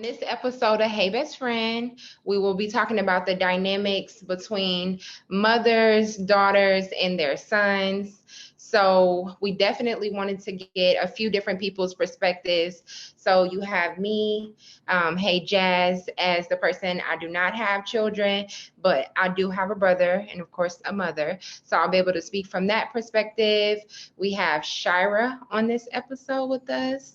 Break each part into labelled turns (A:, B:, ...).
A: this episode of Hey Best Friend, we will be talking about the dynamics between mothers, daughters, and their sons. So we definitely wanted to get a few different people's perspectives. So you have me, Hey Jazz, as the person. I do not have children, but I do have a brother and of course a mother. So I'll be able to speak from that perspective. We have Shira on this episode with us.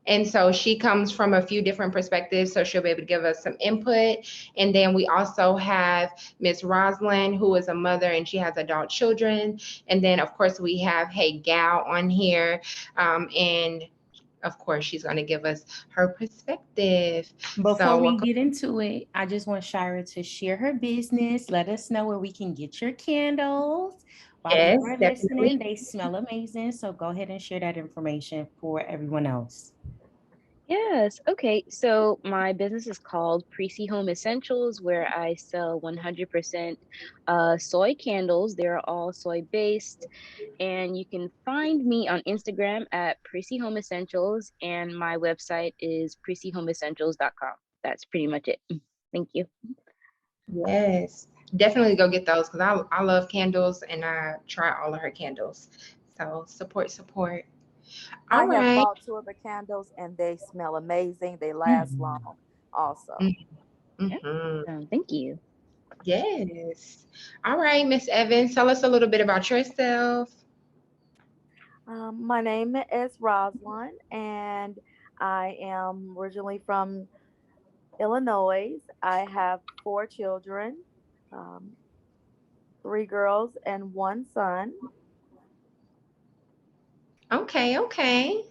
A: And so she comes from a few different perspectives, so she'll be able to give us some input. And then we also have Miss Rosalind, who is a mother and she has adult children. And then, of course, we have Hey Gal on here. And of course, she's going to give us her perspective.
B: Before
A: So
B: we
A: welcome.
B: get into it, I just want Shira to share her business. Let us know where we can get your candles. While
A: Yes,
B: you are listening,
A: definitely.
B: they smell amazing. So go ahead and share that information for everyone else.
C: Yes. Okay. So my business is called Prissy Home Essentials, where I sell 100% soy candles. They're all soy based. And you can find me on Instagram at Prissy Home Essentials. And my website is prissyhomeessentials.com. That's pretty much it. Thank you.
A: Yes, definitely go get those because I love candles and I try all of her candles. So support, support.
D: I
A: All
D: have
A: right.
D: bought two of the candles and they smell amazing. They last long also.
C: Yeah.
A: Mm-hmm.
C: Thank you.
A: Yes. All right, Miss Evans, tell us a little bit about yourself.
D: My name is Rosalind and I am originally from Illinois. I have four children, um, three girls and one son.
A: Okay, okay.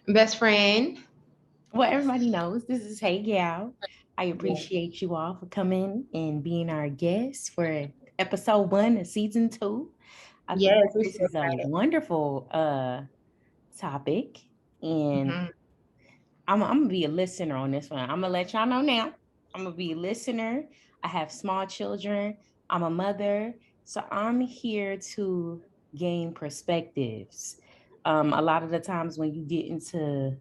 A: Best friend.
B: Well, everybody knows this is Hey Gal. I
A: Yeah.
B: appreciate you all for coming and being our guests for episode 1 of season 2. I think
A: Yes, we're
B: this
A: so
B: is a
A: excited.
B: wonderful topic, and
A: Hmm.
B: I'm gonna be a listener on this one. I'm gonna let y'all know now. I'm gonna be a listener. I have small children. I'm a mother, so I'm here to gain perspectives. A lot of the times when you get into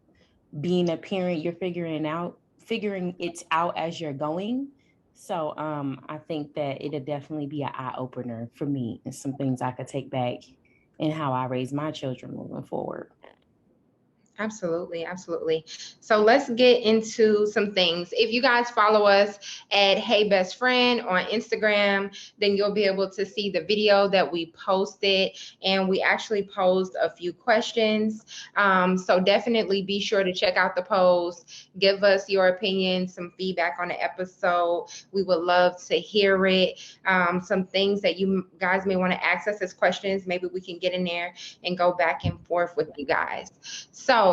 B: being a parent, you're figuring it out as you're going. So I think that it'll definitely be an eye opener for me and some things I could take back in how I raise my children moving forward.
A: Absolutely, absolutely. So let's get into some things. If you guys follow us at Hey Best Friend on Instagram, then you'll be able to see the video that we posted, and we actually posed a few questions. So definitely be sure to check out the post, give us your opinion, some feedback on the episode. We would love to hear it. Some things that you guys may want to ask us as questions, maybe we can get in there and go back and forth with you guys. So,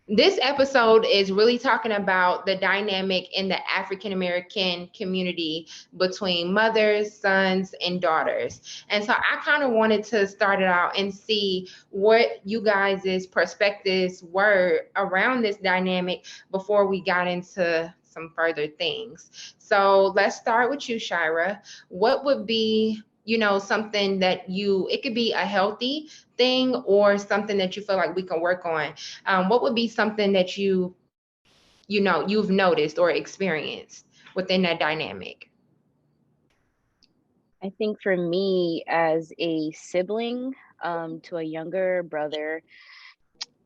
A: this episode is really talking about the dynamic in the African American community between mothers, sons, and daughters. And so I kind of wanted to start it out and see what you guys' perspectives were around this dynamic before we got into some further things. So let's start with you, Shira. What would be something that it could be a healthy thing or something that you feel like we can work on. What would be something that you've noticed or experienced within that dynamic?
C: I think for me, as a sibling to a younger brother,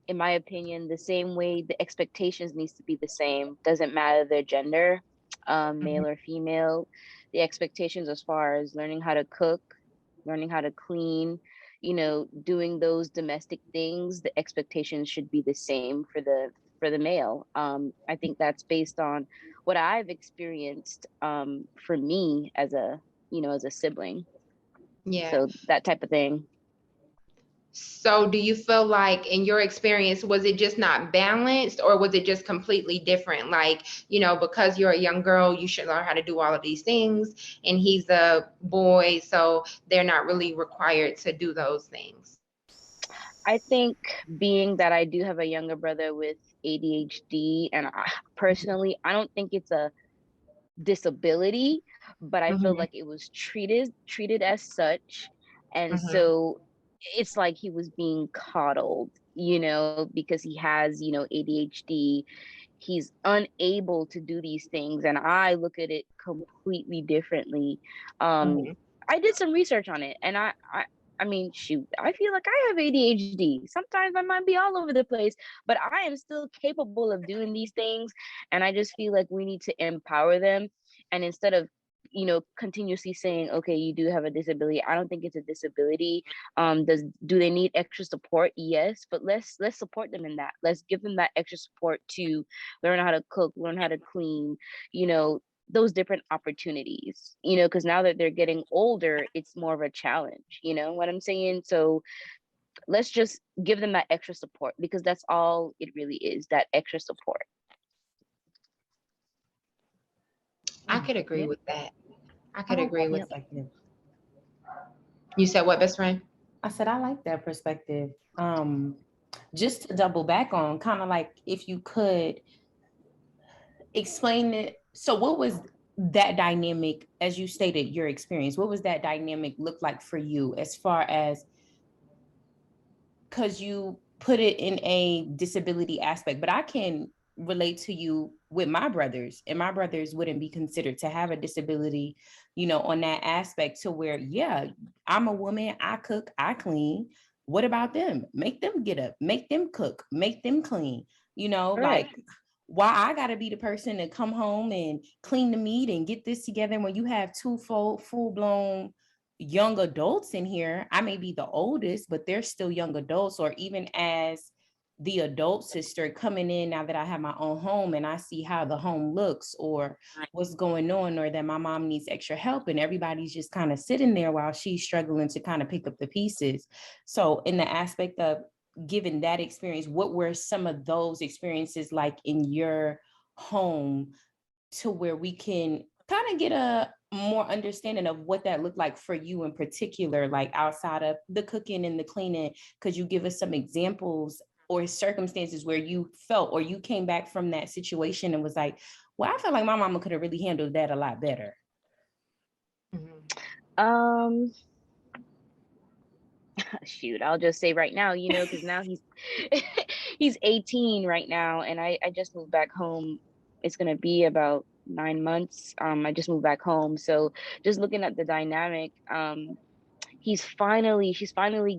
C: in my opinion, the same way the expectations needs to be the same. Doesn't matter their gender,
A: Mhm.
C: male or female. The expectations as far as learning how to cook, learning how to clean, doing those domestic things, the expectations should be the same for the male. I think that's based on what I've experienced for me as a sibling.
A: Yeah.
C: So that type of thing.
A: So do you feel like in your experience, was it just not balanced or was it just completely different? Like, because you're a young girl, you should learn how to do all of these things. And he's a boy, so they're not really required to do those things.
C: I think being that I do have a younger brother with ADHD, and personally, I don't think it's a disability, but I feel
A: Hmm.
C: like it was treated as such, and
A: Hmm.
C: so it's like he was being coddled. because he has, ADHD. He's unable to do these things, and I look at it completely differently. I did some research on it, and I mean, shoot, I feel like I have ADHD. Sometimes I might be all over the place, but I am still capable of doing these things. And I just feel like we need to empower them. And instead of, continuously saying, okay, you do have a disability. I don't think it's a disability. Do they need extra support? Yes, but let's support them in that. Let's give them that extra support to learn how to cook, learn how to clean, those different opportunities, because now that they're getting older, it's more of a challenge, what I'm saying? So let's just give them that extra support, because that's all it really is, that extra support.
A: I could agree with that. I could agree with that. You said what, best friend?
B: I said, I like that perspective. Just to double back on, kind of like, if you could explain it. So what was that dynamic, as you stated, your experience? What was that dynamic look like for you, as far as, because you put it in a disability aspect, but I can relate to you with my brothers, and my brothers wouldn't be considered to have a disability, on that aspect, to where, yeah, I'm a woman, I cook, I clean. What about them? Make them get up, make them cook, make them clean,
C: Right.
B: like, why I gotta be the person to come home and clean the meat and get this together when you have two full-blown young adults in here? I may be the oldest, but they're still young adults. Or even as the adult sister coming in, now that I have my own home and I see how the home looks or what's going on, or that my mom needs extra help, and everybody's just kind of sitting there while she's struggling to kind of pick up the pieces. So in the aspect of given that experience, what were some of those experiences like in your home, to where we can kind of get a more understanding of what that looked like for you in particular, like outside of the cooking and the cleaning? Could you give us some examples or circumstances where you felt, or you came back from that situation and was like, well, I feel like my mama could have really handled that a lot better?
C: Shoot, I'll just say right now, because now he's 18 right now, and I just moved back home. It's gonna be about 9 months. I just moved back home, so just looking at the dynamic, she's finally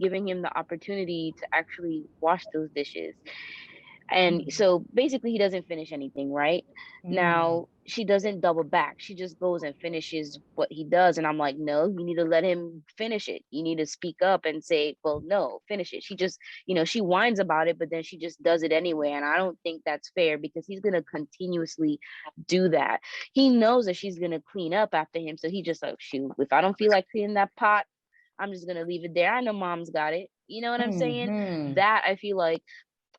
C: giving him the opportunity to actually wash those dishes. And so basically he doesn't finish anything, right? Now she doesn't double back. She just goes and finishes what he does. And I'm like, no, you need to let him finish it. You need to speak up and say, well, no, finish it. She just, she whines about it, but then she just does it anyway. And I don't think that's fair, because he's going to continuously do that. He knows that she's going to clean up after him. So he just like, shoot, if I don't feel like cleaning that pot, I'm just going to leave it there. I know mom's got it. You know what I'm saying? That I feel like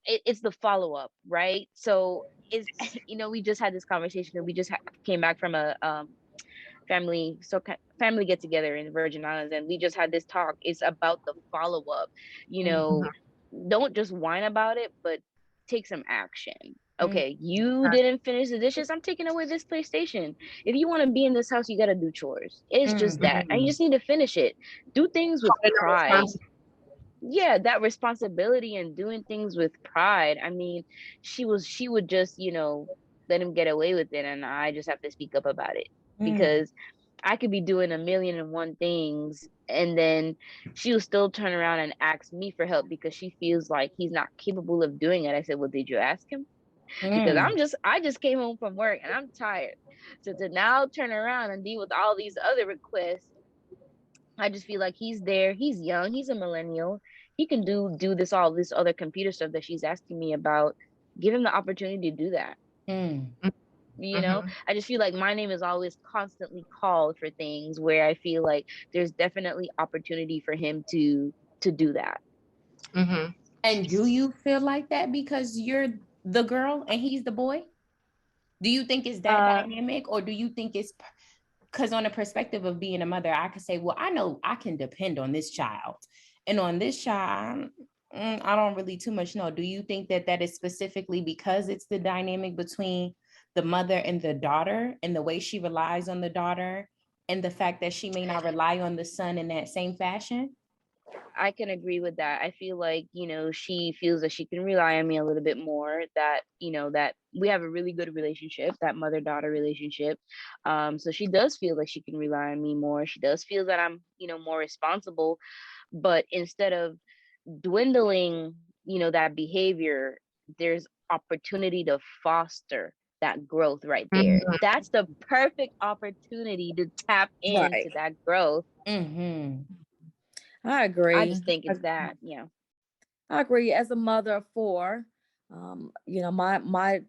C: it's the follow-up, right? So we just had this conversation, and we just came back from a family get together in the Virgin Islands, and we just had this talk. It's about the follow-up. Don't just whine about it, but take some action. Okay, you didn't finish the dishes, I'm taking away this PlayStation. If you want to be in this house, you got to do chores. It's just that, and you just need to finish it. Do things with pride. Yeah, that responsibility and doing things with pride. I mean, she would just, let him get away with it, and I just have to speak up about it, because I could be doing 1,000,001 things, and then she'll still turn around and ask me for help because she feels like he's not capable of doing it. I said, well, did you ask him? Because I just came home from work and I'm tired. So to now turn around and deal with all these other requests, I just feel like he's there. He's young. He's a millennial. He can do all this other computer stuff that she's asking me about. Give him the opportunity to do that. I just feel like my name is always constantly called for things where I feel like there's definitely opportunity for him to do that.
B: And do you feel like that because you're the girl and he's the boy? Do you think it's that dynamic, or do you think it's because on the perspective of being a mother, I could say, well, I know I can depend on this child, and on this child, I don't really too much know. Do you think that is specifically because it's the dynamic between the mother and the daughter, and the way she relies on the daughter, and the fact that she may not rely on the son in that same fashion?
C: I can agree with that. I feel like, she feels that she can rely on me a little bit more, that, that we have a really good relationship, that mother-daughter relationship. So she does feel like she can rely on me more. She does feel that I'm, more responsible. But instead of dwindling, that behavior, there's opportunity to foster that growth right there.
A: Mhm.
C: That's the perfect opportunity to tap into
D: Right.
C: that growth.
B: Mm-hmm.
D: I
C: I
D: agree.
C: just think it's that,
D: I agree. As a mother of four, my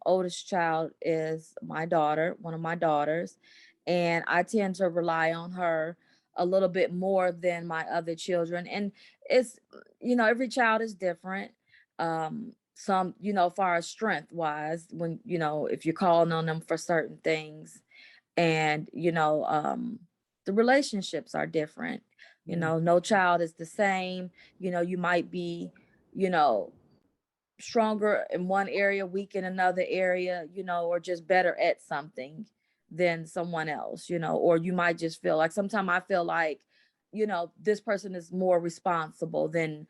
D: oldest child is my daughter, one of my daughters, and I tend to rely on her a little bit more than my other children. And it's, every child is different. Some, far as strength wise, when, if you're calling on them for certain things, and the relationships are different. No child is the same. You might be, you know stronger in one area, weak in another area, or just better at something than someone else, or you might just feel like, sometimes I feel like, this person is more responsible than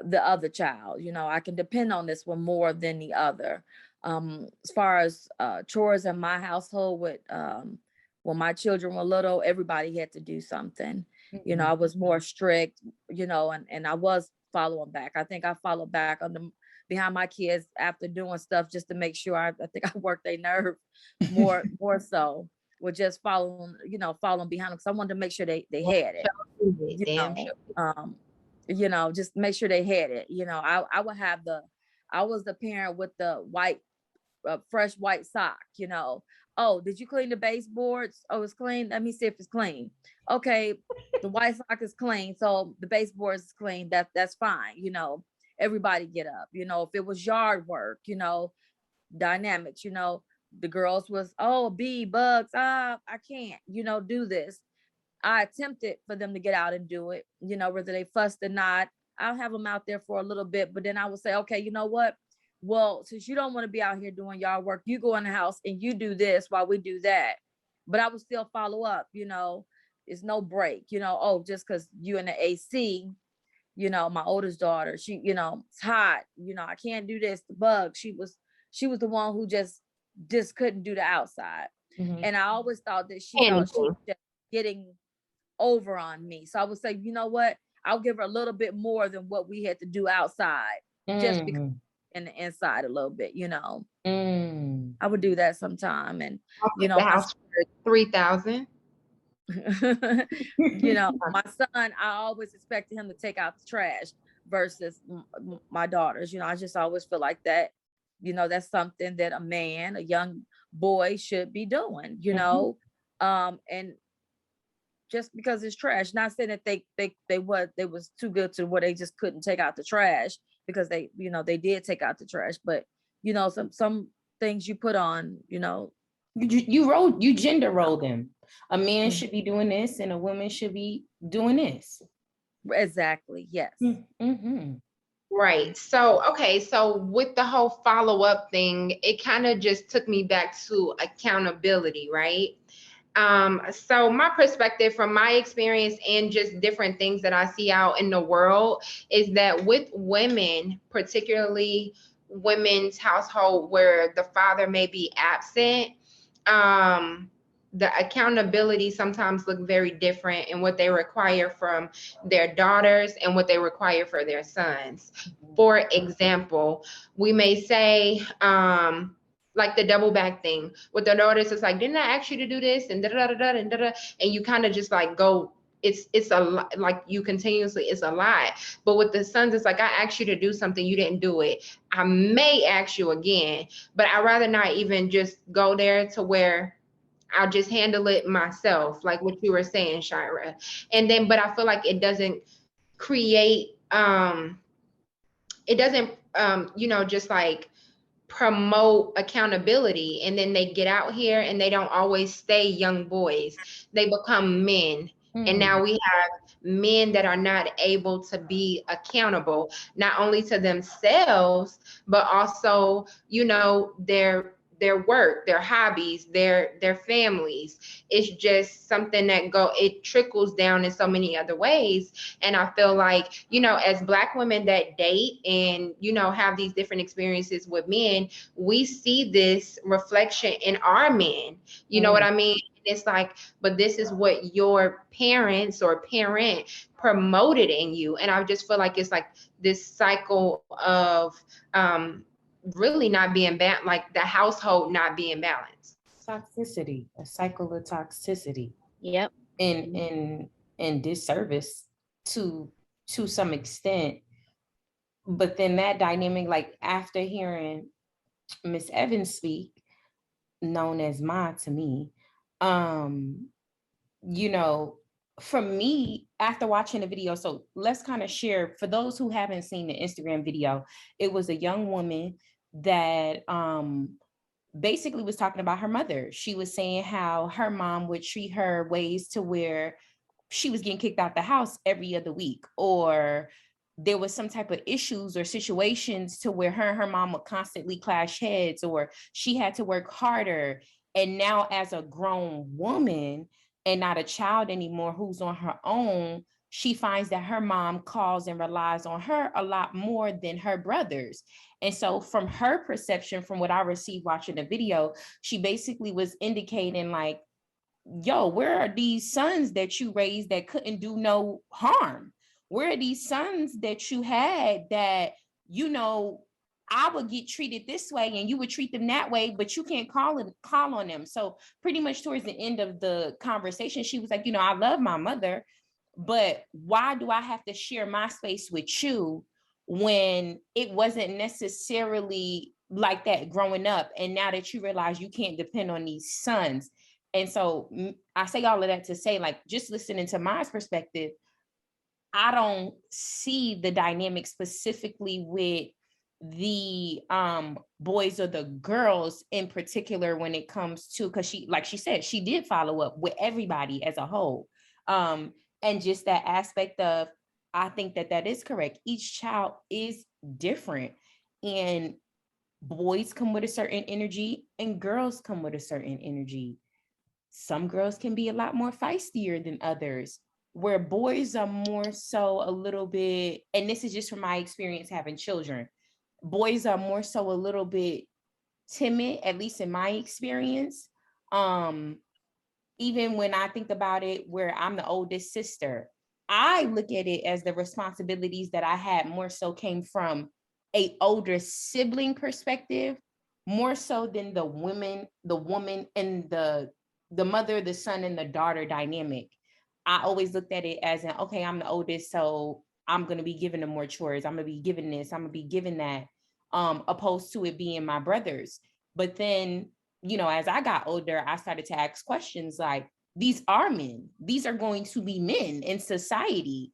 D: the other child. I can depend on this one more than the other. As far as chores in my household, with when my children were little, everybody had to do something. I was more strict, and I was following back. I think I followed back on the behind my kids after doing stuff just to make sure. I think I worked their nerve more so with just following behind them, because I wanted to make sure they had it. You
A: Damn
D: know,
A: sure.
D: um, just make sure they had it. I would have I was the parent with the white, fresh white sock. Oh, did you clean the baseboards? Oh, it's clean. Let me see if it's clean. Okay, the white sock is clean, so the baseboards is clean. That's fine. Everybody get up. If it was yard work, dynamics. The girls was, oh, bee bugs. I can't. Do this. I attempted for them to get out and do it, whether they fussed or not. I'll have them out there for a little bit, but then I would say, okay, you know what? Well, since you don't want to be out here doing yard work, you go in the house and you do this while we do that. But I would still follow up, it's no break, oh, just because you in the AC, my oldest daughter, she, it's hot, I can't do this, the bug. She was the one who just couldn't do the outside.
B: Mm-hmm.
D: And I always thought that she thought she was just getting over on me. So I would say, you know what? I'll give her a little bit more than what we had to do outside, just because in the inside a little bit, I would do that sometime. And,
A: The house for 3,000.
D: my son, I always expected him to take out the trash versus my daughters. I just always feel like that, that's something that a young boy should be doing, and just because it's trash. Not saying that they was too good to where they just couldn't take out the trash, because they did take out the trash. But some things you put on,
B: you gender role them. A man should be doing this and a woman should be doing this.
D: Exactly. Yes.
B: Mm-hmm.
A: Right. So, okay. So with the whole follow-up thing, it kind of just took me back to accountability, right? So my perspective from my experience and just different things that I see out in the world is that with women, particularly women's household where the father may be absent, the accountability sometimes look very different in what they require from their daughters and what they require for their sons. For example, we may say, like the double back thing with the daughters, it's like, didn't I ask you to do this? And da da da da da da, and you kind of just like go, it's a lot, like you continuously, it's a lot. But with the sons, it's like, I asked you to do something, you didn't do it. I may ask you again, but I'd rather not even just go there to where I'll just handle it myself, like what you were saying, Shira. And then, but I feel like it doesn't create, it doesn't, just like promote accountability. And then they get out here and they don't always stay young boys. They become men. And now we have men that are not able to be accountable, not only to themselves, but also, their work, their hobbies, their families. It's just something that it trickles down in so many other ways. And I feel like, you know, as Black women that date and, you know, have these different experiences with men, we see this reflection in our men. You know what I mean? It's like, but this is what your parents or parent promoted in you. And I just feel like it's like this cycle of really not being like the household not being balanced.
B: Toxicity, a cycle of toxicity.
C: Yep.
B: And disservice to some extent. But then that dynamic, like after hearing Miss Evans speak, known as Ma to me, you know, for me, after watching the video, so let's kind of share, for those who haven't seen the Instagram video, it was a young woman that basically was talking about her mother. She was saying how her mom would treat her ways to where she was getting kicked out the house every other week, or there was some type of issues or situations to where her and her mom would constantly clash heads, or she had to work harder. And now as a grown woman and not a child anymore who's on her own, she finds that her mom calls and relies on her a lot more than her brothers. And so from her perception, from what I received watching the video, she basically was indicating like, yo, where are these sons that you raised that couldn't do no harm? Where are these sons that you had that, you know, I would get treated this way and you would treat them that way, but you can't call on them. So pretty much towards the end of the conversation, she was like, you know, I love my mother, but why do I have to share my space with you when it wasn't necessarily like that growing up? And now that you realize you can't depend on these sons. And so I say all of that to say, like, just listening to my perspective, I don't see the dynamic specifically with the boys or the girls in particular when it comes to, because she, like she said, she did follow up with everybody as a whole. And just that aspect of, I think that is correct. Each child is different, and boys come with a certain energy and girls come with a certain energy. Some girls can be a lot more feistier than others, where boys are more so a little bit, and this is just from my experience having children, boys are more so a little bit timid, at least in my experience. Even when I think about it, where I'm the oldest sister, I look at it as the responsibilities that I had more so came from a older sibling perspective, more so than the woman and the mother, the son, and the daughter dynamic. I always looked at it as an, okay, I'm the oldest, so I'm going to be giving them more chores. I'm going to be giving this, I'm going to be giving that, opposed to it being my brothers. But then, you know, as I got older, I started to ask questions like, these are men. These are going to be men in society.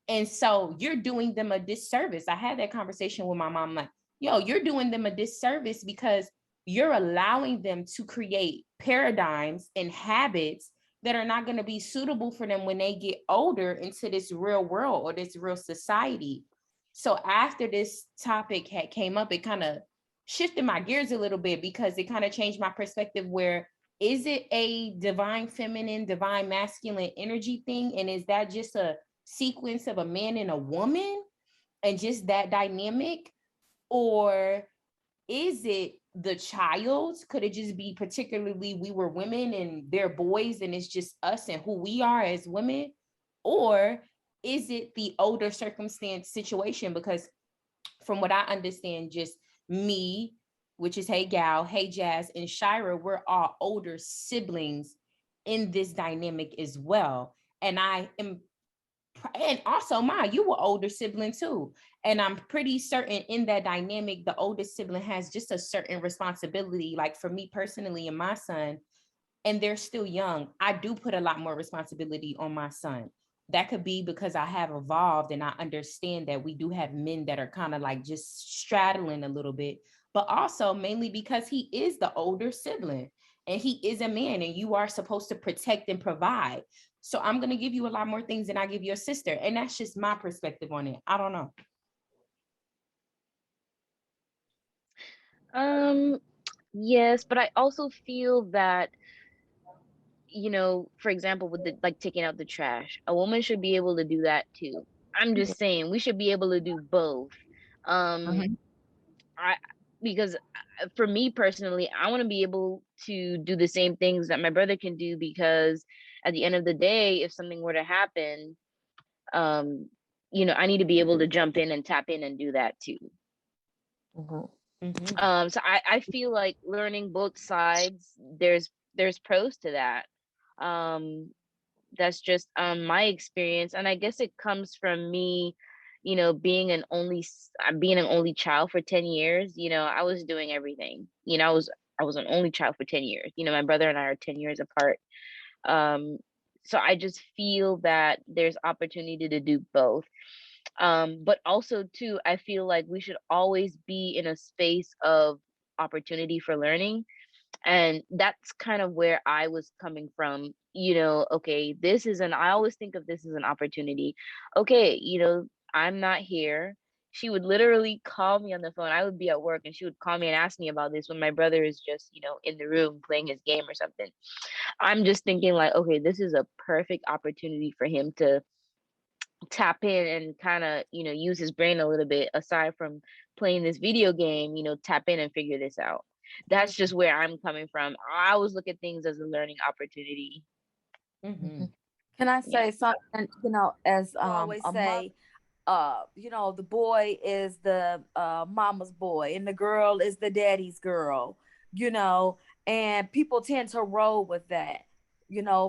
B: And so you're doing them a disservice. I had that conversation with my mom, like, yo, you're doing them a disservice because you're allowing them to create paradigms and habits that are not going to be suitable for them when they get older into this real world or this real society. So after this topic had came up, it kind of shifted my gears a little bit, because it kind of changed my perspective. Where is it a divine feminine, divine masculine energy thing? And is that just a sequence of a man and a woman and just that dynamic? Or is it the child? Could it just be particularly we were women and they're boys and it's just us and who we are as women? Or is it the older circumstance situation? Because from what I understand, just me, which is Hey Gal, Hey Jazz, and Shira, we're all older siblings in this dynamic as well. And I am, and also you were older sibling too. And I'm pretty certain in that dynamic, the oldest sibling has just a certain responsibility. Like for me personally and my son, and they're still young, I do put a lot more responsibility on my son. That could be because I have evolved and I understand that we do have men that are kind of like just straddling a little bit, but also mainly because he is the older sibling and he is a man and you are supposed to protect and provide. So I'm going to give you a lot more things than I give your sister. And that's just my perspective on it. I don't know.
C: Yes, but I also feel that, for example, with the like taking out the trash, a woman should be able to do that too. I'm just saying we should be able to do both. Um,
A: Mhm.
C: I because for me personally, I want to be able to do the same things that my brother can do, because at the end of the day, if something were to happen, um, I need to be able to jump in and tap in and do that too.
D: Mhm.
C: So I feel like learning both sides, there's pros to that. Um, that's just my experience, and I guess it comes from me, being an only child for 10 years. I was doing everything. I was an only child for 10 years. My brother and I are 10 years apart. Um, so I just feel that there's opportunity to do both. But also too, I feel like we should always be in a space of opportunity for learning. And that's kind of where I was coming from. Okay, I always think of this as an opportunity. Okay, I'm not here. She would literally call me on the phone. I would be at work and she would call me and ask me about this when my brother is just, in the room playing his game or something. I'm just thinking like, okay, this is a perfect opportunity for him to tap in and kind of, use his brain a little bit aside from playing this video game, tap in and figure this out. That's just where I'm coming from. I always look at things as a learning opportunity.
B: Mm-hmm.
D: Can I
C: Yeah.
D: say something? As
E: Always
D: a
E: say,
D: mother, the boy is the mama's boy and the girl is the daddy's girl, you know, and people tend to roll with that.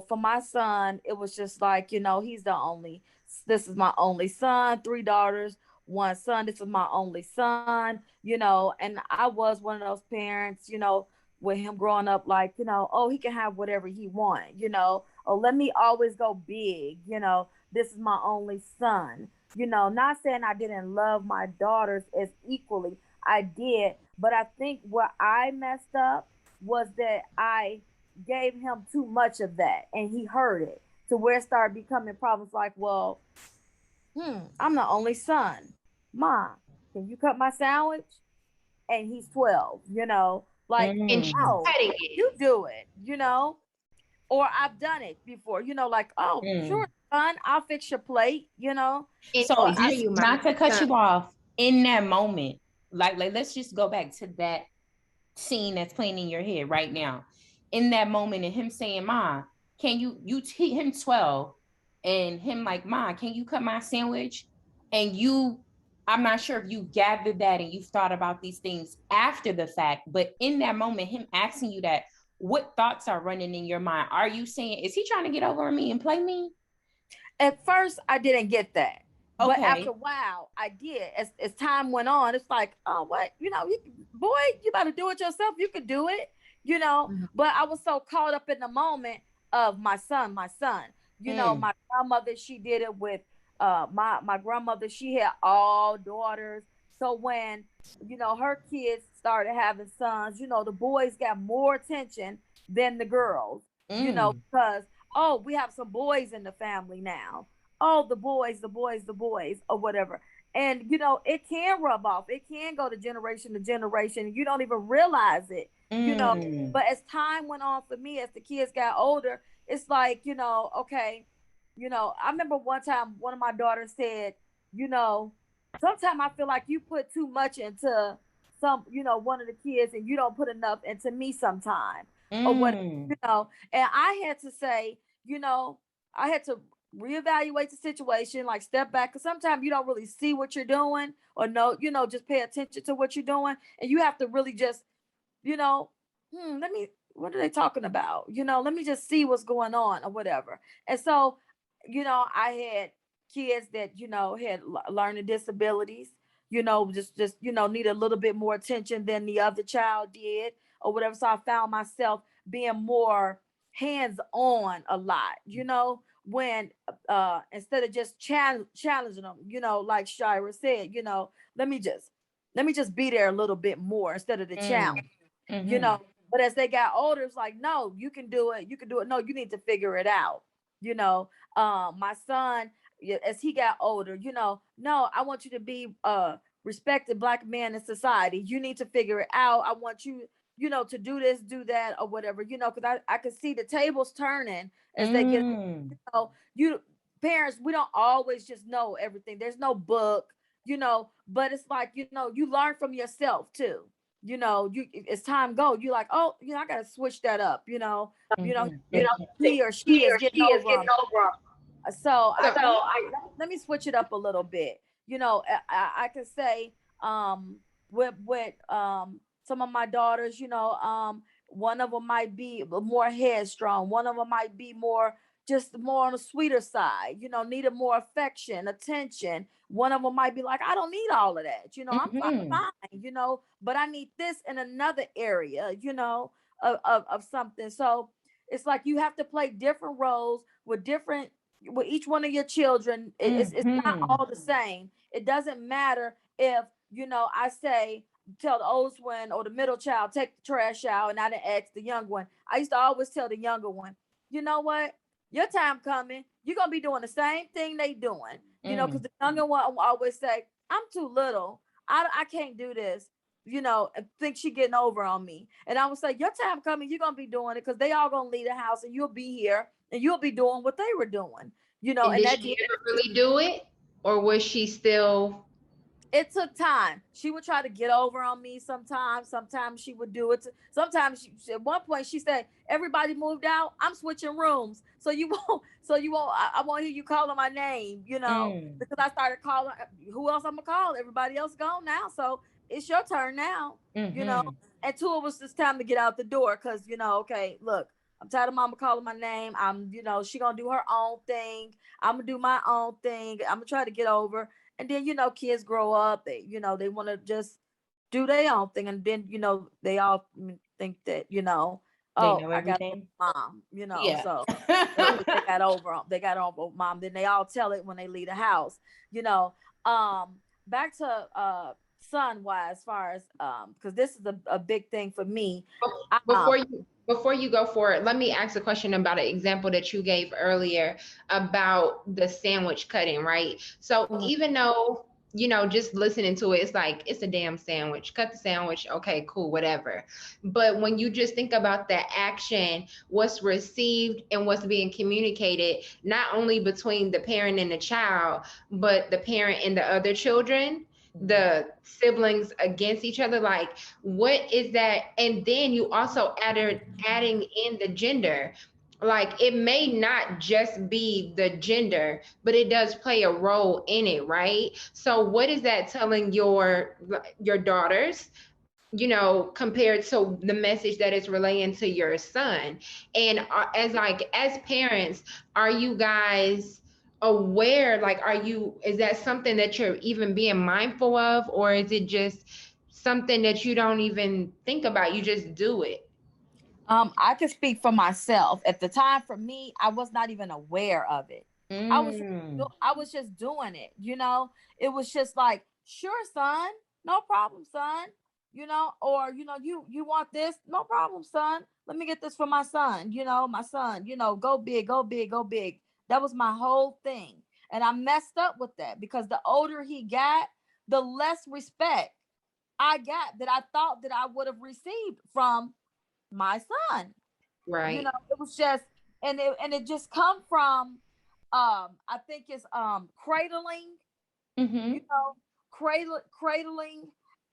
D: For my son, it was just like, this is my only son, three daughters, one son. This is my only son, and I was one of those parents, with him growing up, like, oh, he can have whatever he want, oh, let me always go big, this is my only son. Not saying I didn't love my daughters as equally. I did, but I think where I messed up was that I gave him too much of that and he heard it to where it started becoming problems like, well, I'm the only son. Mom, can you cut my sandwich? And he's 12, like,
A: And she's
B: Mm.
D: no,
A: cutting it.
D: you do it, or I've done it before, like, oh,
B: Mm.
D: sure, son, I'll fix your plate,
A: And
B: So
D: or
A: I'll
D: I,
A: tell
B: just
A: you, my
B: not to cut
A: son,
B: you off in that moment, like let's just go back to that scene that's playing in your head right now. In that moment, and him saying, "Ma, can you him 12 and him like, Ma, can you cut my sandwich?" And I'm not sure if you gathered that and you've thought about these things after the fact, but in that moment, him asking you that, what thoughts are running in your mind? Are you saying, is he trying to get over on me and play me?
D: at first I didn't get that. But after
B: Okay.
D: a while, I did. As time went on, it's like, oh, what? Boy, you got to do it yourself. You could do it,
A: Mhm.
D: But I was so caught up in the moment of my son, my son.
B: Mm.
D: My grandmother, she did it with my grandmother. She had all daughters. So when her kids started having sons, the boys got more attention than the girls.
B: Mm.
D: Because oh, we have some boys in the family now. Oh, the boys, or whatever. And it can rub off. It can go to generation. You don't even realize it,
B: Mm.
D: But as time went on for me, as the kids got older, it's like, okay, I remember one time one of my daughters said, sometimes I feel like you put too much into one of the kids and you don't put enough into me sometime, or what,
B: Mm.
D: and I had to say, I had to reevaluate the situation, like step back, because sometimes you don't really see what you're doing or no, just pay attention to what you're doing, and you have to really just, let me, what are they talking about? Let me just see what's going on or whatever. And so, I had kids that had learning disabilities, just need a little bit more attention than the other child did or whatever. So I found myself being more hands on a lot, when instead of just challenging them, like Shira said, let me just be there a little bit more instead of the
B: Mm.
D: challenge, you
B: Mm-hmm.
D: know. But as they got older, it's like, no, you can do it. You can do it. No, you need to figure it out. My son, as he got older, no, I want you to be a respected black man in society. You need to figure it out. I want you to do this, do that, or whatever, because I could see the tables turning as they get, you parents, we don't always just know everything. There's no book, but it's like, you learn from yourself too. As time go, you like, oh, I gotta switch that up, he or she is getting over 'em. So let me switch it up a little bit. I could say with some of my daughters, one of them might be more headstrong, one of them might be just more on the sweeter side, needed more affection, attention. One of them might be like, I don't need all of that, I'm fine, but I need this in another area, of something. So it's like you have to play different roles with each one of your children. It's not all the same. It doesn't matter if, I say, tell the oldest one or the middle child, take the trash out, and I didn't ask the young one. I used to always tell the younger one, you know what? Your time coming. You're going to be doing the same thing they doing, because the younger one will always say, I'm too little. I can't do this, and think she getting over on me. And I would say, your time coming, you're going to be doing it, because they all going to leave the house and you'll be here and you'll be doing what they were doing,
A: And did she ever really do it? Or was she still...
D: It took time. She would try to get over on me sometimes. Sometimes she would do it. Sometimes at one point she said, everybody moved out, I'm switching rooms. So you won't, I won't hear you calling my name, because I started calling, who else I'm gonna call? Everybody else gone now. So it's your turn now, and two of us, it's time to get out the door. Cause okay, look, I'm tired of mama calling my name. I'm, she gonna do her own thing. I'm gonna do my own thing. I'm gonna try to get over. And then, kids grow up, they they want to just do their own thing. And then, they all think that, oh, I got mom,
B: Yeah.
D: So they got over mom. Then they all tell it when they leave the house, back to son wise, as far as, because this is a big thing for me.
A: Before you go for it, let me ask a question about an example that you gave earlier about the sandwich cutting, right? So even though, just listening to it, it's like, it's a damn sandwich. Cut the sandwich. Okay, cool, whatever. But when you just think about the action, what's received and what's being communicated, not only between the parent and the child, but the parent and the other children, the siblings against each other, like, what is that? And then you also adding in the gender. Like, it may not just be the gender, but it does play a role in it, right? So what is that telling your daughters, compared to the message that it's relaying to your son? And as parents, are you guys aware, like, is that something that you're even being mindful of, or is it just something that you don't even think about, you just do it?
D: I can speak for myself. At the time, for me, I was not even aware of it. I was just doing it, it was just like, sure, son, no problem, son, or you want this, no problem, son, let me get this for my son, my son, go big, go big, go big. That was my whole thing. And I messed up with that, because the older he got, the less respect I got that I thought that I would have received from my son.
A: Right.
D: It was just, and it just come from, I think it's cradling, cradling,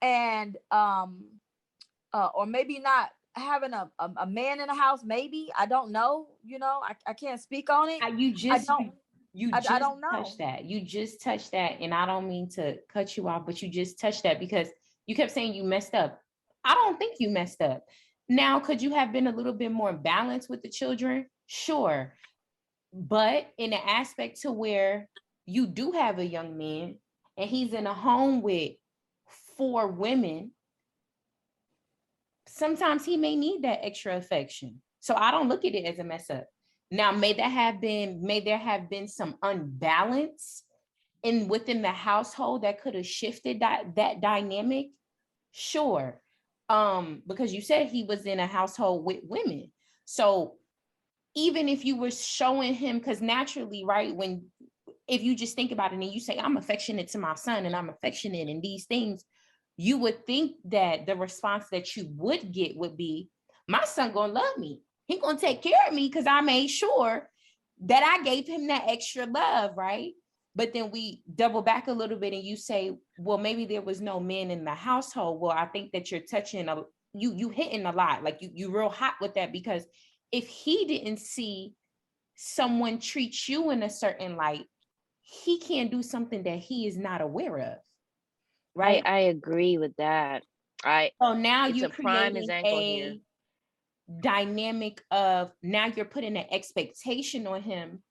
D: and or maybe not having a man in the house. Maybe, I don't know. I can't speak on it.
B: I don't know. You just touched that, and I don't mean to cut you off, but you just touched that, because you kept saying you messed up. I don't think you messed up. Now, could you have been a little bit more balanced with the children? Sure. But in an aspect to where you do have a young man and he's in a home with 4 women, sometimes he may need that extra affection. So I don't look at it as a mess up. Now, may there have been some unbalance within the household that could have shifted that dynamic? Sure. Because you said he was in a household with women. So even if you were showing him, because naturally, right, if you just think about it and you say, I'm affectionate to my son and I'm affectionate in these things, you would think that the response that you would get would be, my son gonna love me. He gonna take care of me because I made sure that I gave him that extra love, right? But then we double back a little bit and you say, well, maybe there was no men in the household. Well, I think that you're touching you hitting a lot. Like you real hot with that, because if he didn't see someone treat you in a certain light, he can't do something that he is not aware of, right?
C: I agree with that.
B: So now
C: It's
B: you're
C: a prime
B: creating
C: example
B: a
C: here.
B: dynamic of, now you're putting an expectation on him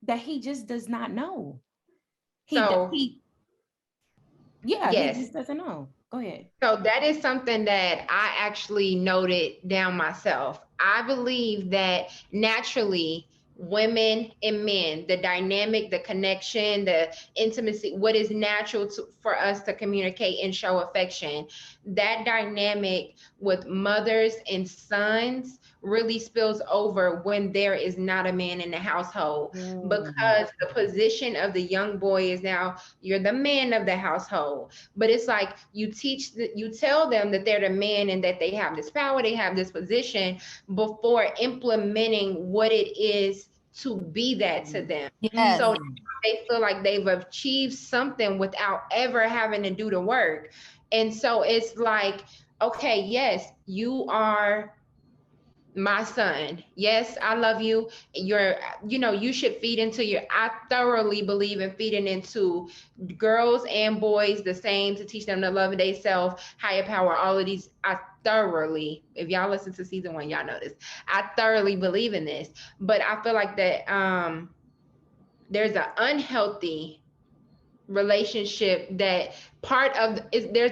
B: that he just does not know. He just doesn't know. Go ahead.
A: So that is something that I actually noted down myself. I believe that naturally women and men, the dynamic, the connection, the intimacy, what is natural for us to communicate and show affection, that dynamic with mothers and sons really spills over when there is not a man in the household, because the position of the young boy is now you're the man of the household. But it's like you tell them that they're the man and that they have this power, they have this position, before implementing what it is to be that to them.
E: Yes.
A: So they feel like they've achieved something without ever having to do the work. And so it's like, okay, yes, you are my son. Yes, I love you. You should feed into I thoroughly believe in feeding into girls and boys the same, to teach them to love themselves, higher power, all of these. I thoroughly, if y'all listen to season 1, y'all know this. I thoroughly believe in this, but I feel like that there's an unhealthy relationship there's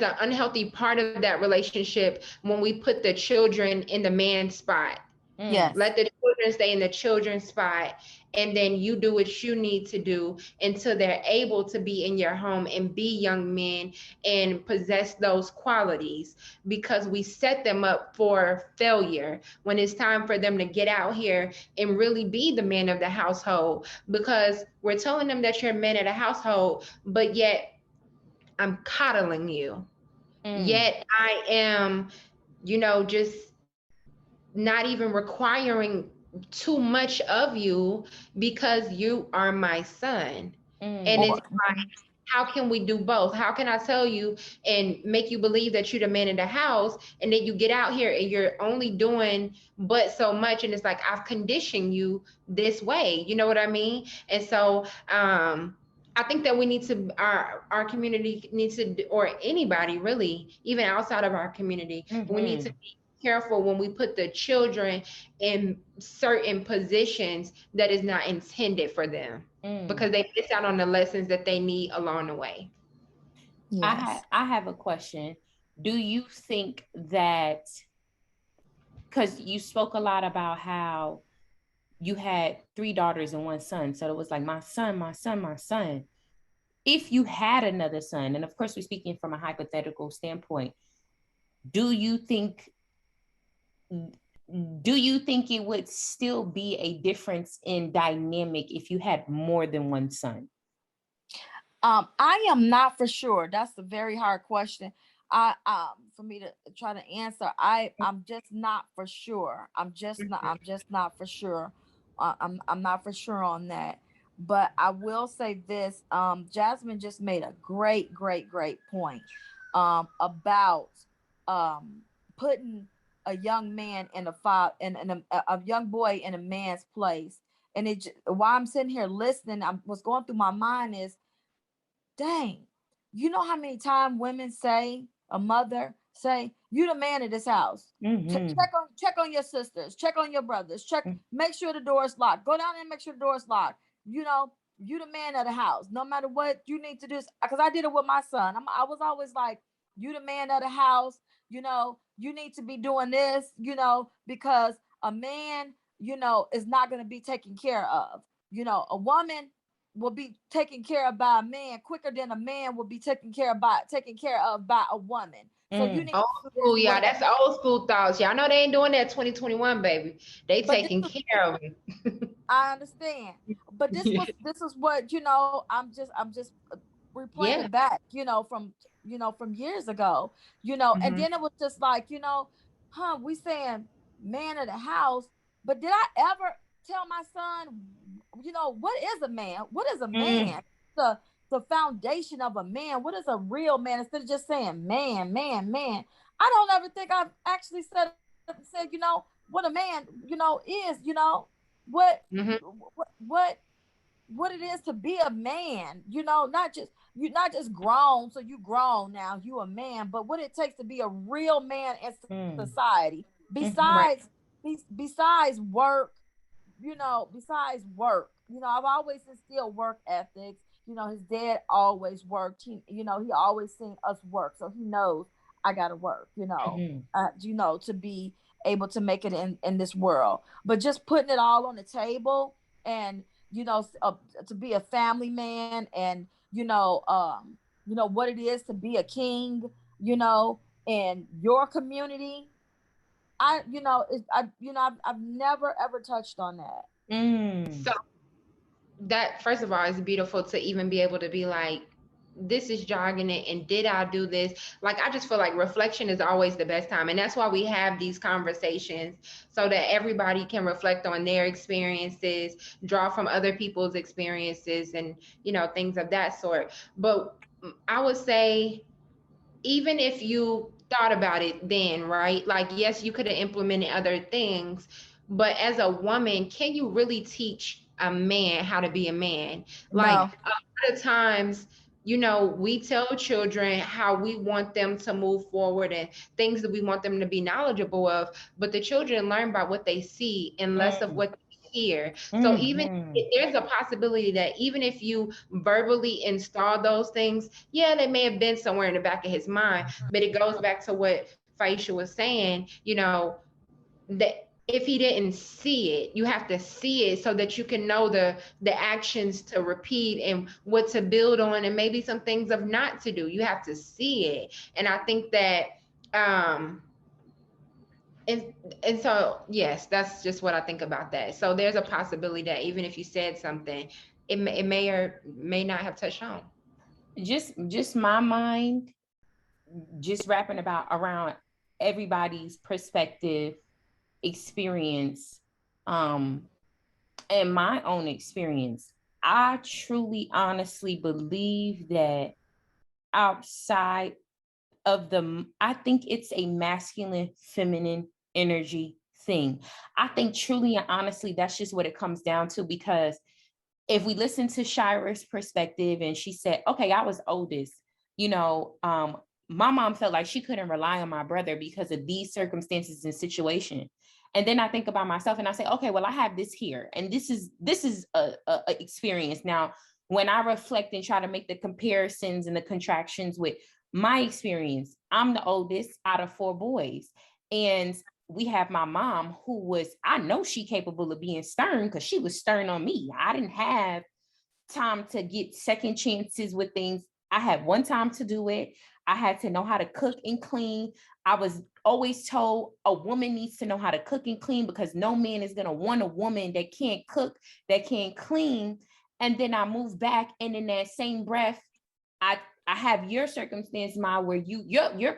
A: an unhealthy part of that relationship when we put the children in the man spot.
E: Yes.
A: Let the children stay in the children's spot, and then you do what you need to do until they're able to be in your home and be young men and possess those qualities, because we set them up for failure when it's time for them to get out here and really be the man of the household, because we're telling them that you're a man of the household, but yet I'm coddling you. Yet I am, just not even requiring too much of you because you are my son. And it's like, how can we do both? How can I tell you and make you believe that you're the man in the house, and then you get out here and you're only doing but so much, and it's like, I've conditioned you this way, you know what I mean? And so I think that we need to, our community needs to, or anybody really, even outside of our community, we need to be careful when we put the children in certain positions that is not intended for them, because they miss out on the lessons that they need along the way.
E: Yes.
B: I have a question. Do you think that, because you spoke a lot about how you had 3 daughters and 1 son, so it was like my son, my son, my son. If you had another son, and of course we're speaking from a hypothetical standpoint, do you think it would still be a difference in dynamic if you had more than 1 son?
E: I am not for sure. That's a very hard question. For me to try to answer, I'm just not for sure. I'm just not for sure. I'm not for sure on that. But I will say this, Jasmine just made a great point about putting a young man in a young boy in a man's place. And while I'm sitting here listening, what's going through my mind is, dang, you know how many times women say, a mother say, you the man of this house. Check on your sisters, check on your brothers, make sure the door is locked. Go down there and make sure the door is locked. You the man of the house. No matter what you need to do, because I did it with my son. I was always like, you the man of the house. You need to be doing this, because a man, is not going to be taken care of. A woman will be taken care of by a man quicker than a man will be taken care of by a woman. So you need
A: old school, y'all. That's old school thoughts. Y'all know they ain't doing that 2021, baby. They taking care of it.
E: I understand, but this is what I'm just replaying back, from from years ago, and then it was just like, we saying man of the house, but did I ever tell my son, what is a man? What is a man? The foundation of a man. What is a real man? Instead of just saying man, man, man. I don't ever think I've actually said, what a man, is, what, what it is to be a man, not just, you're not just grown, so you grown now, you a man, but what it takes to be a real man in society, besides besides work, besides work. I've always instilled work ethics. His dad always worked. He always seen us work, so he knows I gotta work, to be able to make it in this world. But just putting it all on the table, and to be a family man, and what it is to be a king, in your community. I've never ever touched on that.
A: So that, first of all, is beautiful to even be able to be like, this is jogging it, and did I do this? Like, I just feel like reflection is always the best time, and that's why we have these conversations, so that everybody can reflect on their experiences, draw from other people's experiences, and things of that sort. But I would say, even if you thought about it then, right? Like, yes, you could have implemented other things, but as a woman, can you really teach a man how to be a man? Like,
E: No.
A: a lot of times, we tell children how we want them to move forward and things that we want them to be knowledgeable of, but the children learn by what they see and less of what they hear. So even there's a possibility that even if you verbally install those things, yeah, they may have been somewhere in the back of his mind, but it goes back to what Faisha was saying, that if he didn't see it, you have to see it so that you can know the actions to repeat and what to build on, and maybe some things of not to do. You have to see it. And I think that and so, yes, that's just what I think about that. So there's a possibility that even if you said something, it may or may not have touched home.
B: Just my mind, just wrapping around everybody's perspective, experience, and my own experience. I truly, honestly believe that outside of I think it's a masculine, feminine energy thing. I think truly and honestly, that's just what it comes down to, because if we listen to Shira's perspective, and she said, okay, I was oldest, my mom felt like she couldn't rely on my brother because of these circumstances and situation. And then I think about myself and I say, okay, well, I have this here, and this is a experience. Now, when I reflect and try to make the comparisons and the contractions with my experience, I'm the oldest out of 4 boys. And we have my mom, who I know she capable of being stern, because she was stern on me. I didn't have time to get second chances with things. I had one time to do it. I had to know how to cook and clean. I was always told a woman needs to know how to cook and clean, because no man is going to want a woman that can't cook, that can't clean. And then I moved back, and in that same breath, I have your circumstance, Ma, where your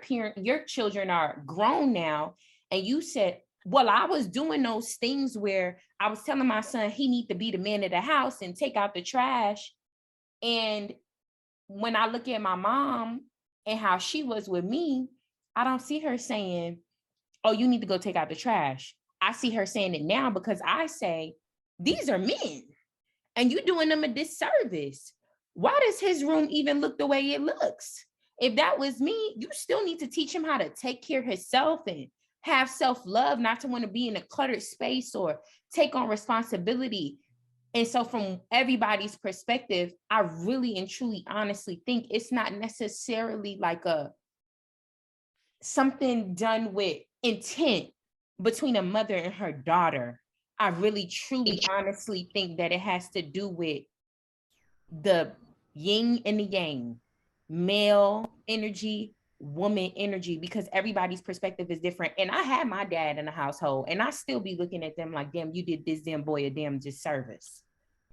B: children are grown now, and you said, well, I was doing those things where I was telling my son he need to be the man of the house and take out the trash. And when I look at my mom and how she was with me, I don't see her saying, oh, you need to go take out the trash. I see her saying it now, because I say, these are men and you're doing them a disservice. Why does his room even look the way it looks? If that was me, you still need to teach him how to take care of himself and have self-love, not to want to be in a cluttered space or take on responsibility. And so from everybody's perspective, I really and truly honestly think it's not necessarily like something done with intent between a mother and her daughter. I really truly honestly think that it has to do with the yin and the yang, male energy, woman energy, because everybody's perspective is different. And I had my dad in the household, and I still be looking at them like, damn, you did this damn boy a damn disservice.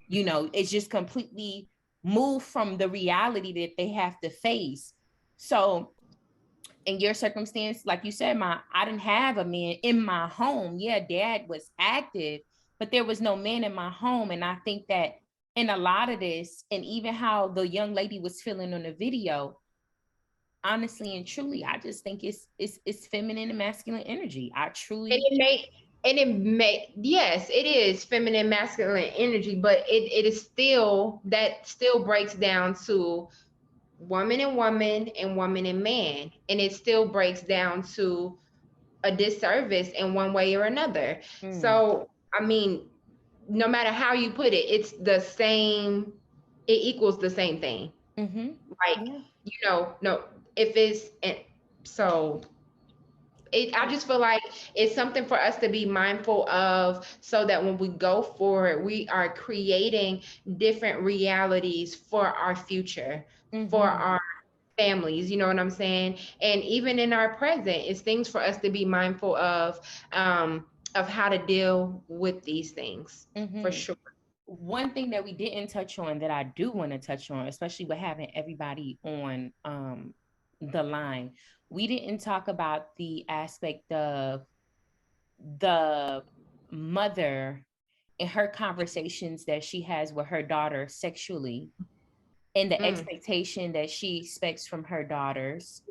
B: It's just completely moved from the reality that they have to face. So in your circumstance, like you said, I didn't have a man in my home. Yeah, dad was active, but there was no man in my home. And I think that in a lot of this, and even how the young lady was feeling on the video, honestly and truly, I just think it's feminine and masculine energy. I truly
A: Yes, it is feminine masculine energy, but it is still, that still breaks down to woman and woman and woman and man, and it still breaks down to a disservice in one way or another. So I mean, no matter how you put it, it's the same, it equals the same thing. Like, no, if it's, and so I just feel like it's something for us to be mindful of, so that when we go forward, we are creating different realities for our future, for our families, you know what I'm saying? And even in our present, it's things for us to be mindful of how to deal with these things, for sure.
B: One thing that we didn't touch on that I do want to touch on, especially with having everybody on the line, we didn't talk about the aspect of the mother and her conversations that she has with her daughter sexually, and the expectation that she expects from her daughters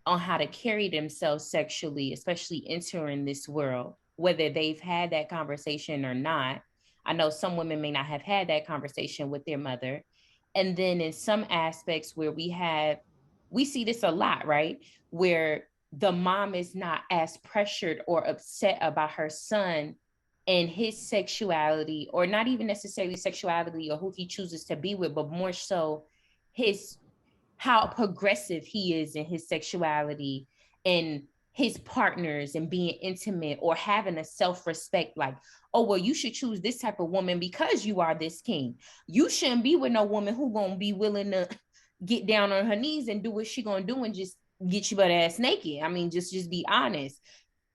B: on how to carry themselves sexually, especially entering this world, whether they've had that conversation or not. I know some women may not have had that conversation with their mother. And then in some aspects where we see this a lot, right? Where the mom is not as pressured or upset about her son and his sexuality, or not even necessarily sexuality or who he chooses to be with, but more so his how progressive he is in his sexuality and his partners and being intimate, or having a self-respect, like, oh, well, you should choose this type of woman because you are this king. You shouldn't be with no woman who gonna be willing to get down on her knees and do what she gonna do and just get you butt ass naked. I mean, just be honest.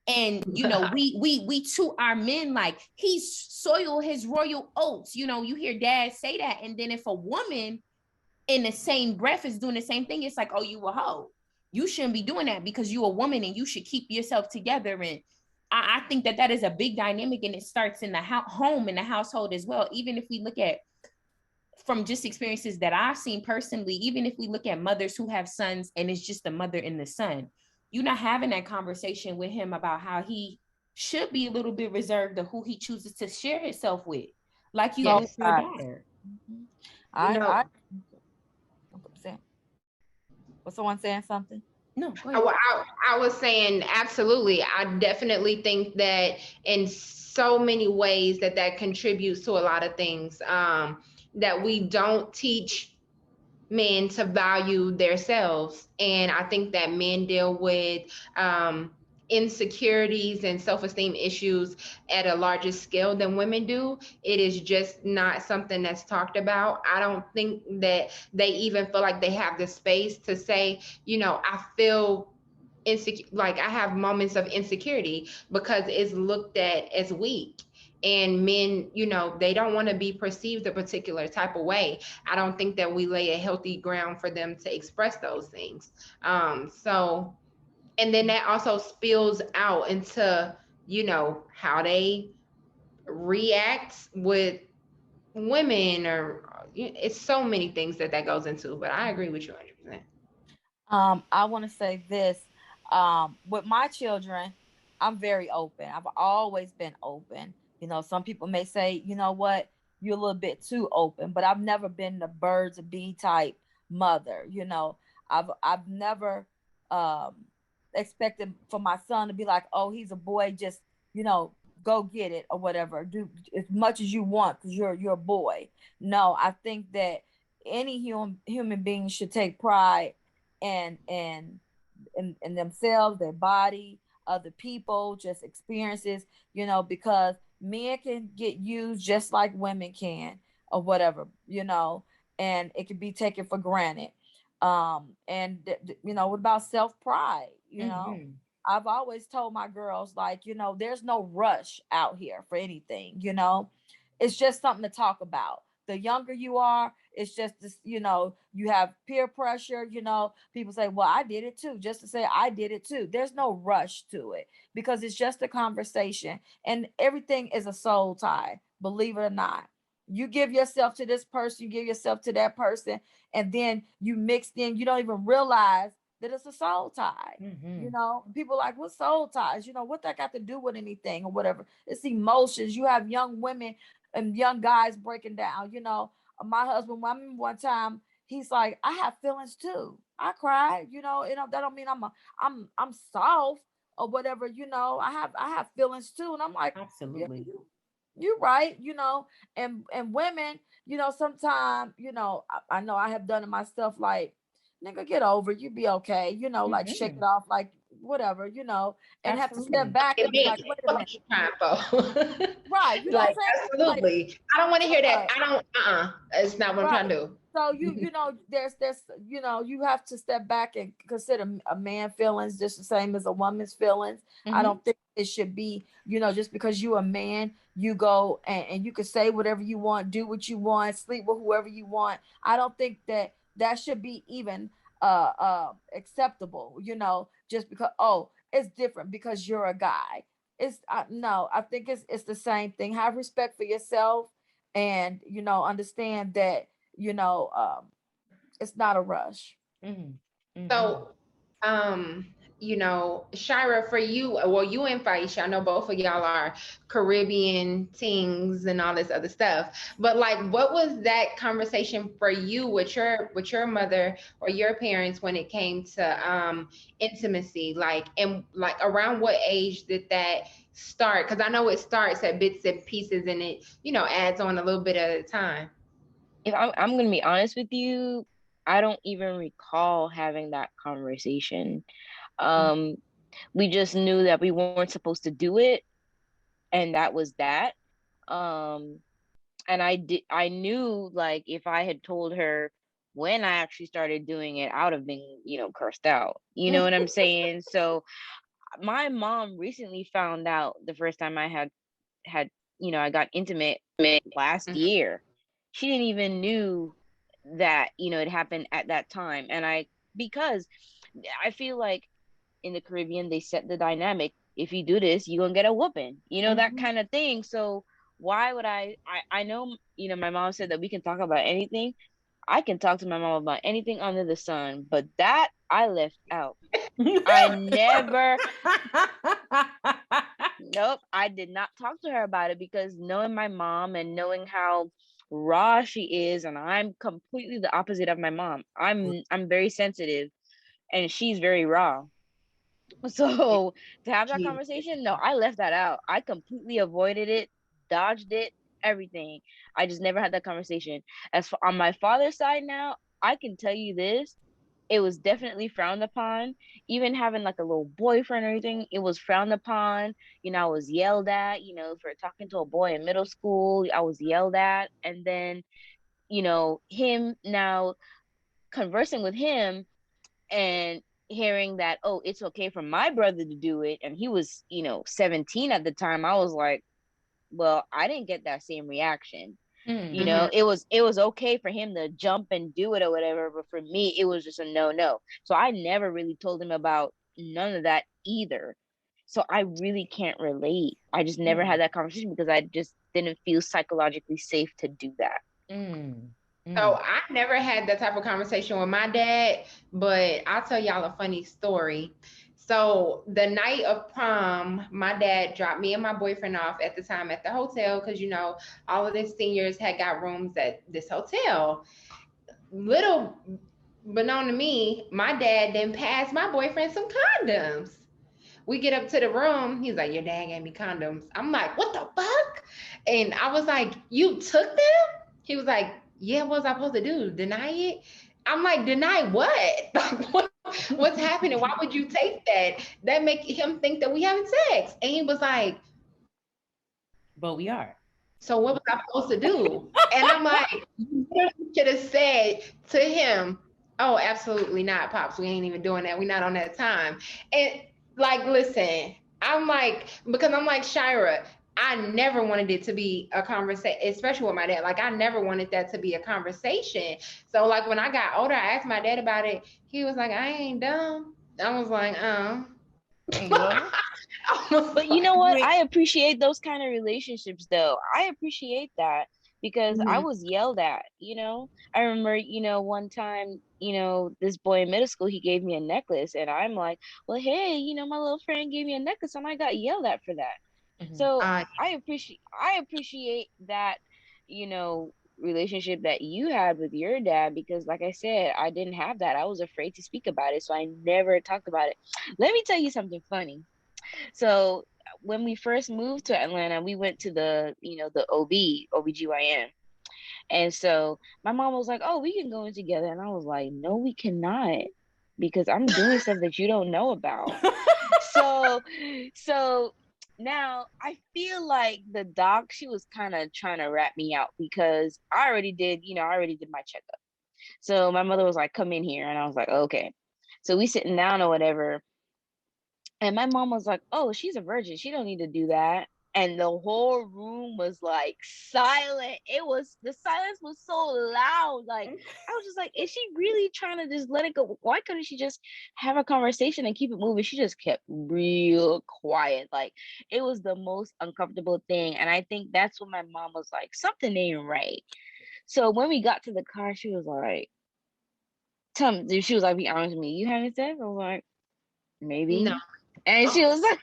B: And we to our men, like, he's soil his royal oats. You hear dad say that, and then if a woman in the same breath is doing the same thing, it's like, oh, you a hoe. You shouldn't be doing that because you're a woman and you should keep yourself together. And I think that is a big dynamic, and it starts in the home, in the household as well. Even if we look at, from just experiences that I've seen personally, even if we look at mothers who have sons and it's just the mother and the son, you're not having that conversation with him about how he should be a little bit reserved of who he chooses to share himself with, like you do with your daughter.
E: Was someone saying something?
B: No, go ahead.
A: I was saying, absolutely. I definitely think that in so many ways that contributes to a lot of things, that we don't teach men to value themselves. And I think that men deal with insecurities and self-esteem issues at a larger scale than women do. It is just not something that's talked about. I don't think that they even feel like they have the space to say, I feel insecure, like I have moments of insecurity, because it's looked at as weak. And men, they don't want to be perceived a particular type of way. I don't think that we lay a healthy ground for them to express those things. And then that also spills out into, how they react with women, or it's so many things that goes into, but I agree with you 100%.
E: I want to say this, with my children, I'm very open. I've always been open. Some people may say, you know what, you're a little bit too open, but I've never been the birds of bee type mother. I've never expected for my son to be like, oh, he's a boy, just go get it or whatever, do as much as you want because you're a boy. No, I think that any human being should take pride in themselves, their body, other people, just experiences, because men can get used just like women can, or whatever, and it can be taken for granted. And what about self-pride? I've always told my girls, like, there's no rush out here for anything. It's just something to talk about. The younger you are, It's just this, you have peer pressure, people say, well, I did it too, just to say I did it too. There's no rush to it because it's just a conversation, and everything is a soul tie, believe it or not. You give yourself to this person, you give yourself to that person, and then you mix in, you don't even realize that it's a soul tie. People like, what soul ties? What that got to do with anything or whatever? It's emotions. You have young women and young guys breaking down. My husband, one time, he's like, I have feelings too. I cry. That don't mean I'm soft or whatever. I have feelings too, and I'm like,
B: absolutely.
E: Yeah, you're right. And women, sometimes, I know I have done it myself. Like, nigga, get over it. You be okay. Like shake it off, like whatever. And have to step back and be like, wait a minute. Right. You know
A: Like,
E: what I'm saying?
A: absolutely.
E: Like,
A: I don't want to hear that. I don't, it's not what I'm trying to do.
E: So there's you have to step back and consider a man's feelings just the same as a woman's feelings. I don't think it should be, just because you a man, you go and you can say whatever you want, do what you want, sleep with whoever you want. I don't think that should be even acceptable, just because, oh, it's different because you're a guy. It's no, I think it's the same thing. Have respect for yourself, and understand that it's not a rush.
A: So, Shira, for you, well, you and Faisha, I know both of y'all are Caribbean tings and all this other stuff, but like, what was that conversation for you with your mother or your parents when it came to intimacy? Like, and like, around what age did that start? Because I know it starts at bits and pieces, and it adds on a little bit at a time.
C: If I'm going to be honest with you, I don't even recall having that conversation. We just knew that we weren't supposed to do it, and that was that. And I knew, like, if I had told her when I actually started doing it, I would have been, cursed out. You know what I'm saying? So my mom recently found out the first time I had, I got intimate last year. She didn't even knew that, it happened at that time. And because I feel like in the Caribbean, they set the dynamic. If you do this, you're gonna get a whooping, that kind of thing. So why would I know, my mom said that we can talk about anything. I can talk to my mom about anything under the sun, but that I left out. I never, nope, I did not talk to her about it, because knowing my mom and knowing how raw she is, and I'm completely the opposite of my mom. I'm very sensitive, and she's very raw. So to have that conversation, no, I left that out. I completely avoided it, dodged it, everything. I just never had that conversation. As for on my father's side now, I can tell you this. It was definitely frowned upon. Even having like a little boyfriend or anything, it was frowned upon. I was yelled at, for talking to a boy in middle school. I was yelled at. And then, him now, conversing with him and hearing that, oh, it's okay for my brother to do it, and he was 17 at the time, I was like, well, I didn't get that same reaction. It was okay for him to jump and do it or whatever, but for me it was just a no. So I never really told him about none of that either. So I really can't relate. I just never had that conversation because I just didn't feel psychologically safe to do that.
A: So I never had that type of conversation with my dad, but I'll tell y'all a funny story. So the night of prom, my dad dropped me and my boyfriend off at the time at the hotel, because all of the seniors had got rooms at this hotel. Little but known to me, my dad then passed my boyfriend some condoms. We get up to the room. He's like, your dad gave me condoms. I'm like, what the fuck? And I was like, you took them? He was like, yeah, what was I supposed to do? Deny it? I'm like, deny what? What's happening? Why would you take that? That make him think that we having sex. And he was like,
B: but we are.
A: So what was I supposed to do? And I'm like, you should have said to him, oh, absolutely not, Pops. We ain't even doing that. We're not on that time. And like, listen, because I'm like, Shira, I never wanted it to be a conversation, especially with my dad. Like, I never wanted that to be a conversation. So, like, when I got older, I asked my dad about it. He was like, I ain't dumb. I was like, oh.
B: Well,
C: But you know what? I appreciate those kind of relationships though. I appreciate that because I was yelled at, you know. I remember, you know, one time, you know, this boy in middle school, he gave me a necklace and I'm like, well, hey, you know, my little friend gave me a necklace and I got yelled at for that. So I appreciate that, you know, relationship that you had with your dad because like I said, I didn't have that. I was afraid to speak about it, so I never talked about it. Let me tell you something funny. So when we first moved to Atlanta, we went to the, you know, the OBGYN. And so my mom was like, oh, we can go in together. And I was like, no, we cannot, because I'm doing stuff that you don't know about. So, so now I feel like the doc, she was kind of trying to rat me out because I already did, you know, I already did my checkup. So my mother was like, come in here. And I was like, okay. So we sitting down or whatever. And my mom was like, oh, she's a virgin. She don't need to do that. And the whole room was like silent. The silence was so loud. Like, I was just like, is she really trying to just let it go? Why couldn't she just have a conversation and keep it moving? She just kept real quiet. Like, it was the most uncomfortable thing. And I think that's when my mom was like, something ain't right. So when we got to the car, she was like, she was like, be honest with me, you having sex? I was like, maybe.
A: No.
C: And she was like,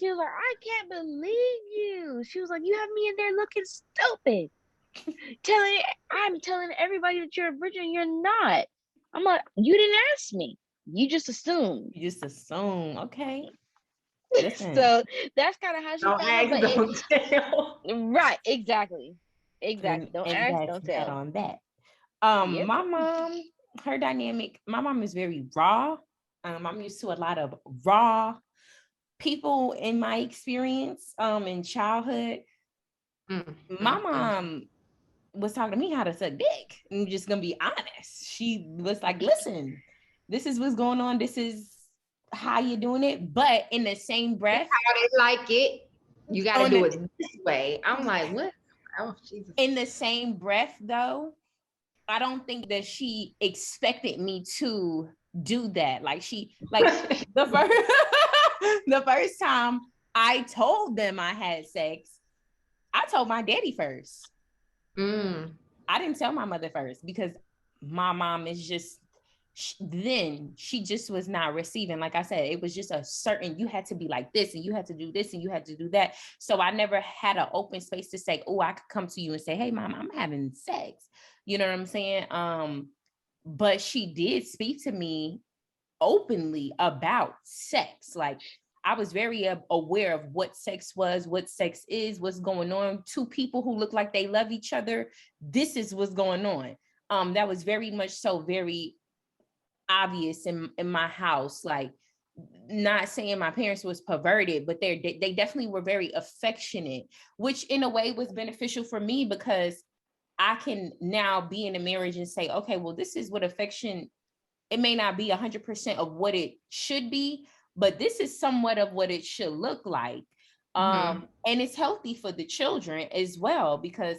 C: I can't believe you. She was like, you have me in there looking stupid. I'm telling everybody that you're a virgin. You're not. I'm like, you didn't ask me. You just assumed.
B: You just assume. Okay. Listen.
C: So that's kind of how she
A: Don't
C: found
A: ask,
C: out.
A: don't tell.
C: Right, exactly. Don't ask, don't tell.
B: That on that.
C: Yep.
B: My mom, her dynamic, my mom is very raw. I'm used to a lot of raw people in my experience in childhood. My mom was talking to me how to suck dick. I'm just gonna be honest. She was like, listen, this is what's going on. This is how you're doing it. But in the same breath,
A: how they like it, you gotta do it this way. I'm like, what? Oh, Jesus.
B: In the same breath, though, I don't think that she expected me to do that. Like the first time I told them I had sex, I told my daddy first. I didn't tell my mother first because my mom is just, she just was not receiving. Like I said, it was just a certain, you had to be like this and you had to do this and you had to do that. So I never had an open space to say, oh, I could come to you and say, hey, mom, I'm having sex. You know what I'm saying? But she did speak to me openly about sex. Like, I was very aware of what sex was, what sex is, what's going on. Two people who look like they love each other. This is what's going on. That was very much so very obvious in my house. Like, not saying my parents was perverted, but they definitely were very affectionate, which in a way was beneficial for me because I can now be in a marriage and say, okay, well, this is what affection, it may not be 100% of what it should be, but this is somewhat of what it should look like. And it's healthy for the children as well, because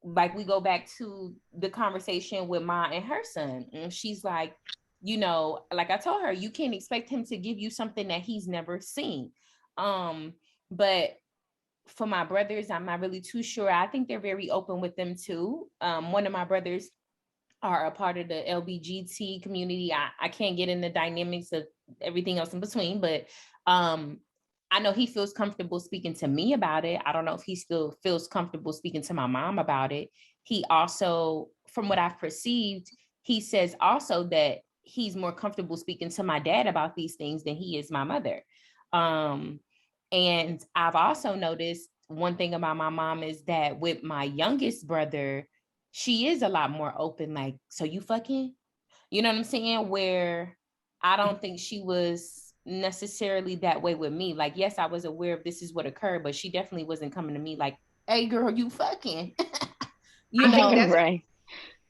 B: like we go back to the conversation with Ma and her son, and she's like, you know, like I told her, you can't expect him to give you something that he's never seen. But for my brothers, I'm not really too sure. I think they're very open with them too. One of my brothers are a part of the LBGT community. I can't get in the dynamics of everything else in between, but I know he feels comfortable speaking to me about it. I don't know if he still feels comfortable speaking to my mom about it. He also, from what I've perceived, he says also that he's more comfortable speaking to my dad about these things than he is my mother. And I've also noticed one thing about my mom is that with my youngest brother, she is a lot more open, like, so you fucking, you know what I'm saying? Where I don't think she was necessarily that way with me. Like, yes, I was aware of this is what occurred, but she definitely wasn't coming to me like, hey girl, you fucking,
A: I think that's right.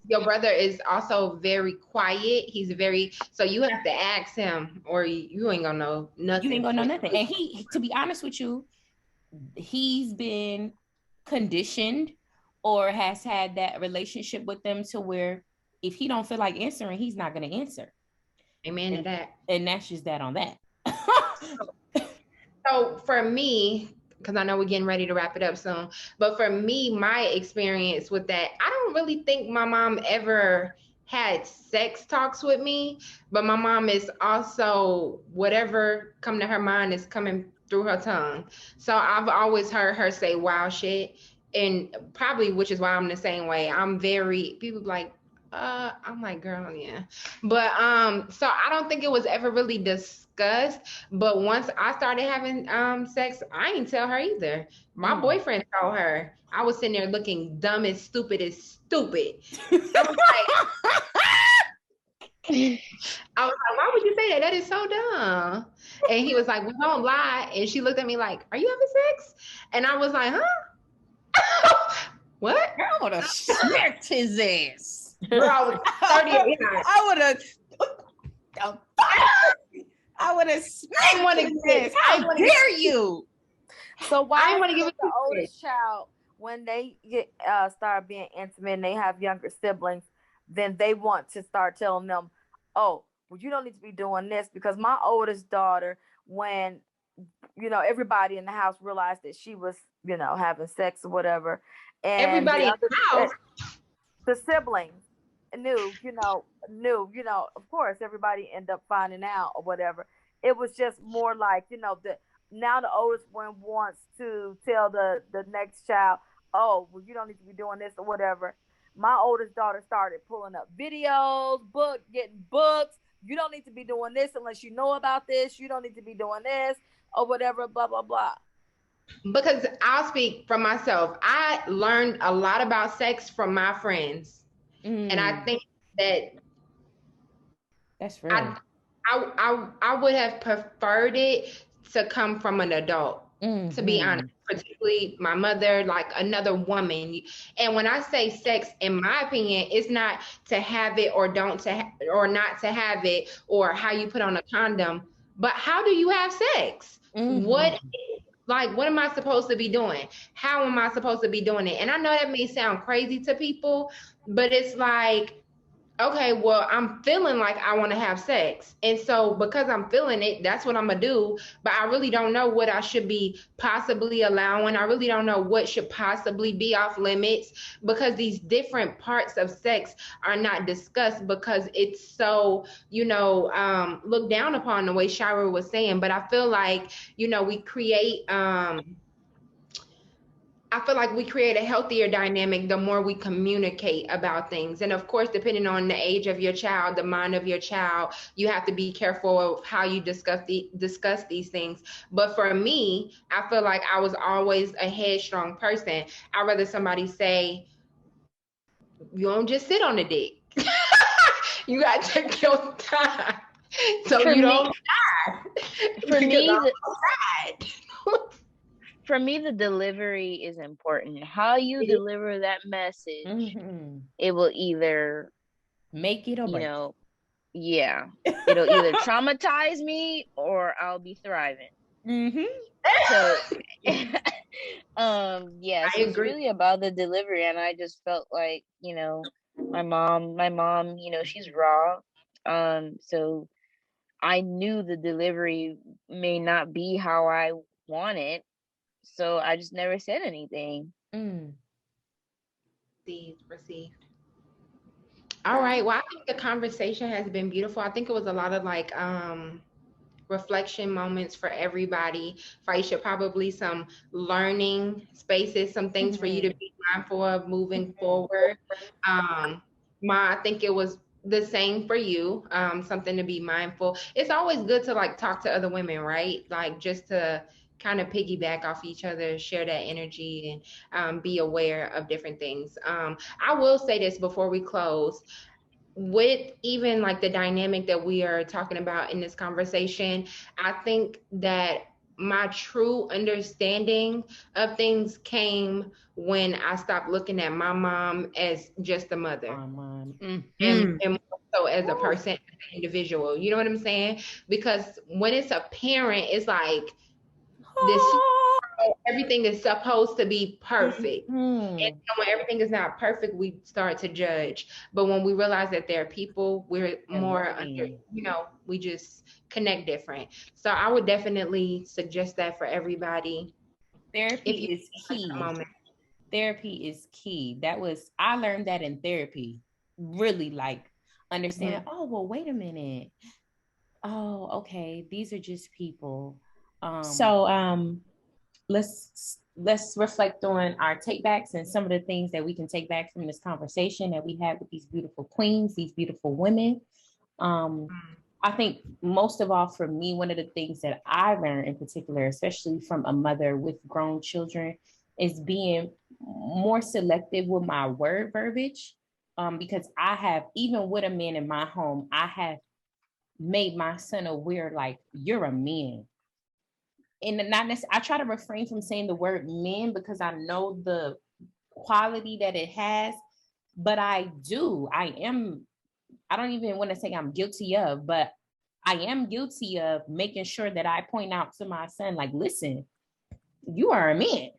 A: Your brother is also very quiet. He's very, so you have to ask him or you ain't gonna know nothing.
B: You ain't gonna know nothing. And he, to be honest with you, he's been conditioned or has had that relationship with them to where if he don't feel like answering, he's not going to answer.
A: Amen to that.
B: And that's just that on that.
A: So for me, because I know we're getting ready to wrap it up soon, but for me, my experience with that, I don't really think my mom ever had sex talks with me, but my mom is also whatever come to her mind is coming through her tongue. So I've always heard her say wild shit, and probably which is why I'm the same way. I'm very, people like, I'm like, girl, yeah. But so I don't think it was ever really discussed. But once I started having sex, I didn't tell her either. My boyfriend told her. I was sitting there looking dumb as stupid as stupid. I was like, why would you say that? That is so dumb. And he was like, well, don't lie. And she looked at me like, are you having sex? And I was like, huh? What?
B: I would have smacked his ass.
A: Bro, I was 38.
B: I would have smacked his ass. How dare you?
E: So why
A: I want to give it
E: the oldest child, when they get start being intimate and they have younger siblings, then they want to start telling them, oh, well, you don't need to be doing this? Because my oldest daughter, when everybody in the house realized that she was having sex or whatever, and
A: everybody in the house,
E: the siblings knew, of course everybody ended up finding out or whatever. It was just more like, now the oldest one wants to tell the next child, oh, well, you don't need to be doing this or whatever. My oldest daughter started pulling up videos, getting books. You don't need to be doing this unless you know about this. You don't need to be doing this or whatever, blah, blah, blah.
A: Because I'll speak for myself. I learned a lot about sex from my friends. And I think
B: that's right.
A: I would have preferred it to come from an adult, to be honest, particularly my mother, like another woman. And when I say sex, in my opinion, it's not to have it or not to have it, or how you put on a condom, but how do you have sex? What am I supposed to be doing? How am I supposed to be doing it? And I know that may sound crazy to people, but it's like, okay, well, I'm feeling like I want to have sex. And so because I'm feeling it, that's what I'm going to do. But I really don't know what I should be possibly allowing. I really don't know what should possibly be off limits, because these different parts of sex are not discussed because it's so, looked down upon, the way Shira was saying. But I feel like, we create, we create a healthier dynamic the more we communicate about things. And of course, depending on the age of your child, the mind of your child, you have to be careful of how you discuss these things. But for me, I feel like I was always a headstrong person. I'd rather somebody say, you don't just sit on the dick. You got to take your time. So you don't die.
C: For me, the delivery is important. How you deliver that message, it will either
B: make it or break.
C: It'll either traumatize me or I'll be thriving. So, it's really about the delivery. And I just felt like, my mom, she's raw. So I knew the delivery may not be how I want it. So I just never said anything.
A: Received. All right. Well, I think the conversation has been beautiful. I think it was a lot of reflection moments for everybody. Faisha, probably some learning spaces, some things for you to be mindful of moving forward. I think it was the same for you. Something to be mindful. It's always good to talk to other women, right? Just to kind of piggyback off each other, share that energy, and be aware of different things. I will say this before we close. With even the dynamic that we are talking about in this conversation, I think that my true understanding of things came when I stopped looking at my mom as just a mother, and more so as a person, as an individual. You know what I'm saying? Because when it's a parent, it's like this everything is supposed to be perfect.
B: Mhm.
A: And so when everything is not perfect, we start to judge. But when we realize that they're people, we're
B: They're
A: more
B: learning.
A: we just connect different. So I would definitely suggest that for everybody.
B: Therapy
A: If you
B: is
A: like a
B: key.
A: moment.
B: Therapy is key. I learned that in therapy. Really like understanding, oh, well, wait a minute. Oh, okay. These are just people. So let's reflect on our takebacks and some of the things that we can take back from this conversation that we had with these beautiful queens, these beautiful women. I think most of all for me, one of the things that I learned in particular, especially from a mother with grown children, is being more selective with my word verbiage. Because I have, even with a man in my home, I have made my son aware, like, you're a man. And not necessarily, I try to refrain from saying the word men because I know the quality that it has, but I don't even want to say I'm guilty of, but I am guilty of making sure that I point out to my son, like, listen, you are a man.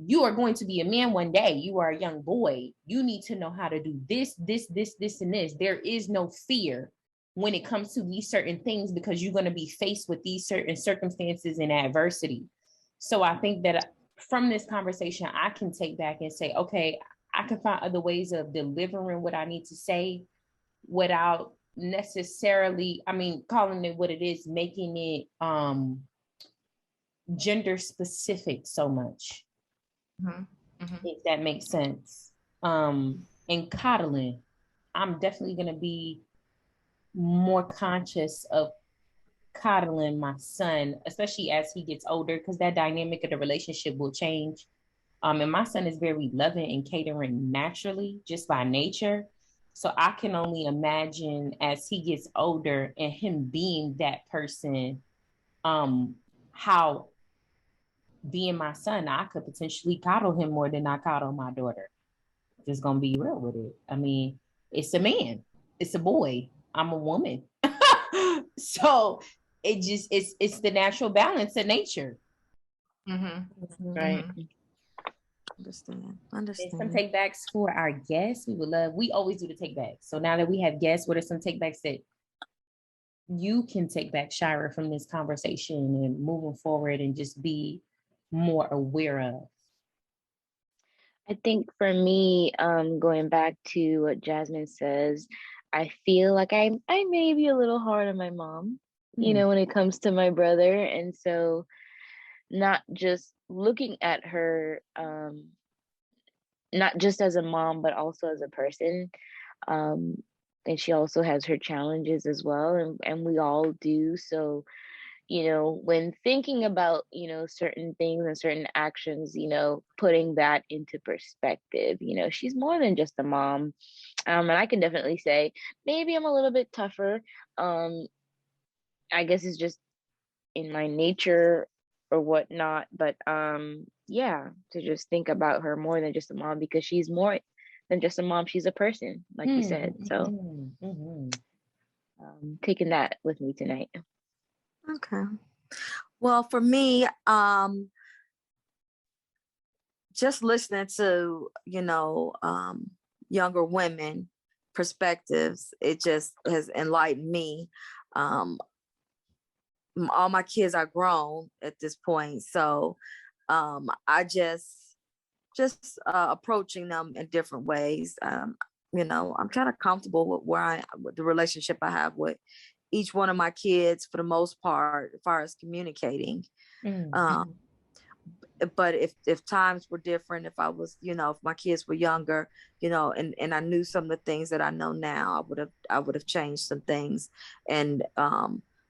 B: You are going to be a man one day. You are a young boy. You need to know how to do this, and this. There is no fear when it comes to these certain things because you're going to be faced with these certain circumstances and adversity. So I think that from this conversation, I can take back and say, okay, I can find other ways of delivering what I need to say without necessarily, calling it what it is, making it gender specific so much. If that makes sense. And coddling, I'm definitely going to be more conscious of coddling my son, especially as he gets older, because that dynamic of the relationship will change. And my son is very loving and catering naturally, just by nature. So I can only imagine as he gets older and him being that person, how being my son, I could potentially coddle him more than I coddle my daughter. Just gonna be real with it. I mean, it's a man, it's a boy, I'm a woman. So it's the natural balance of nature.
C: Right.
D: Understand.
B: Some takebacks for our guests. We always do the takebacks. So now that we have guests, what are some takebacks that you can take back, Shira, from this conversation and moving forward and just be more aware of?
C: I think for me, going back to what Jasmine says, I feel like I may be a little hard on my mom, when it comes to my brother. And so not just looking at her, not just as a mom, but also as a person. And she also has her challenges as well, and we all do. So, when thinking about, certain things and certain actions, putting that into perspective, she's more than just a mom. And I can definitely say maybe I'm a little bit tougher. I guess it's just in my nature or whatnot. But yeah, to just think about her more than just a mom, because she's more than just a mom. She's a person, like you said. So taking that with me tonight.
D: Okay. Well, for me, just listening to, younger women perspectives, it just has enlightened me. All my kids are grown at this point. So I just approaching them in different ways. I'm kind of comfortable with the relationship I have with each one of my kids for the most part, as far as communicating. But if times were different, if I was, if my kids were younger, and I knew some of the things that I know now, I would have changed some things. And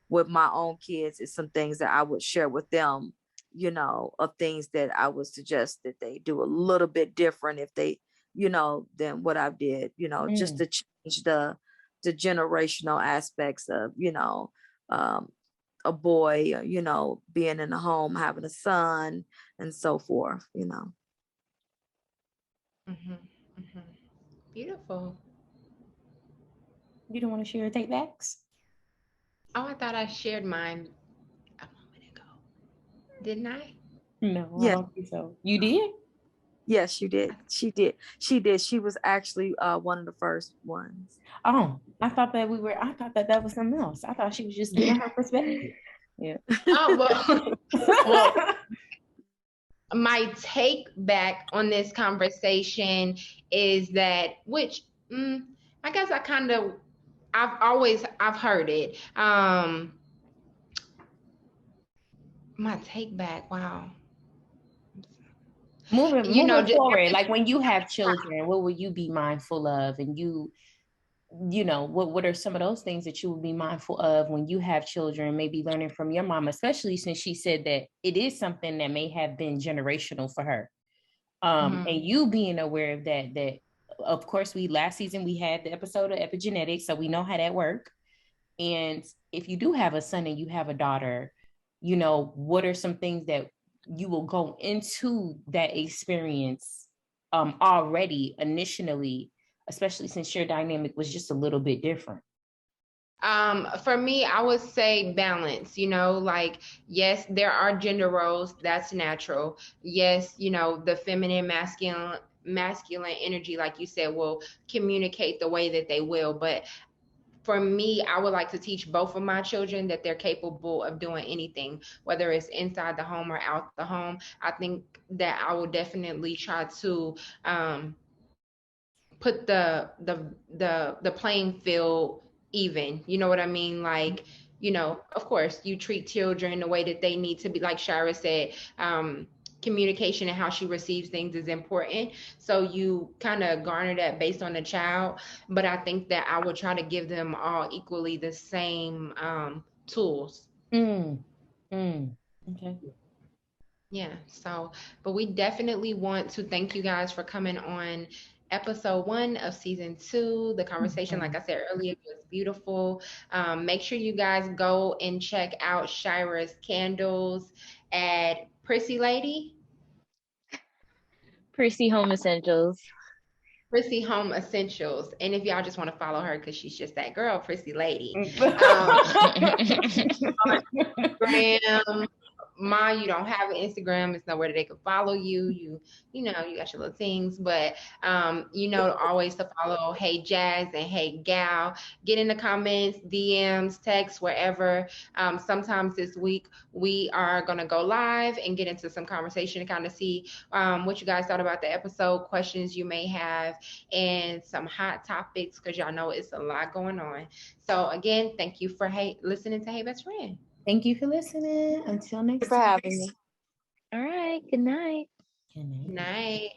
D: with my own kids, it's some things that I would share with them, of things that I would suggest that they do a little bit different if they, than what I did, just to change the generational aspects of, a boy, being in a home, having a son, and so forth,
A: Beautiful.
B: You don't want to share your takebacks?
A: Oh, I thought I shared mine a moment ago. Didn't I?
B: No, I
D: Yeah.
B: don't think so. You did?
D: Yes, you did. She did. She did. She was actually one of the first ones.
B: Oh, I thought that that was something else. I thought she was just giving her perspective. Yeah.
A: Well, my take back on this conversation is that, which I guess I've heard it. My take back, wow.
B: Moving
A: Just
B: forward, like when you have children, what will you be mindful of? And what are some of those things that you will be mindful of when you have children, maybe learning from your mom, especially since she said that it is something that may have been generational for her. And you being aware of that of course last season we had the episode of epigenetics, so we know how that works. And if you do have a son and you have a daughter, what are some things that you will go into that experience already initially, especially since your dynamic was just a little bit different?
A: For me, I would say balance, like, yes, there are gender roles. That's natural. Yes, the feminine, masculine energy, like you said, will communicate the way that they will. But for me, I would like to teach both of my children that they're capable of doing anything, whether it's inside the home or out the home. I think that I will definitely try to put the playing field even. You know what I mean? Like, of course, you treat children the way that they need to be. Like Shira said, communication and how she receives things is important. So you kind of garner that based on the child. But I think that I would try to give them all equally the same tools.
B: Okay.
A: Yeah. So, but we definitely want to thank you guys for coming on episode 1 of season 2. The conversation, like I said earlier, was beautiful. Make sure you guys go and check out Shira's candles at Prissy Lady.
C: Prissy Home Essentials.
A: Prissy Home Essentials. And if y'all just want to follow her because she's just that girl, Prissy Lady. Instagram. You don't have an Instagram. It's nowhere that they can follow you. You got your little things, but always to follow Hey Jazz and Hey Gal. Get in the comments, DMs, text, wherever. Sometimes this week we are gonna go live and get into some conversation to kind of see what you guys thought about the episode, questions you may have, and some hot topics, because y'all know it's a lot going on. So again, thank you for listening to Hey Best Friend.
B: Thank you for listening. Until next time.
D: Thank you for having me.
C: All right. Good night.
B: Good night.
A: Good night.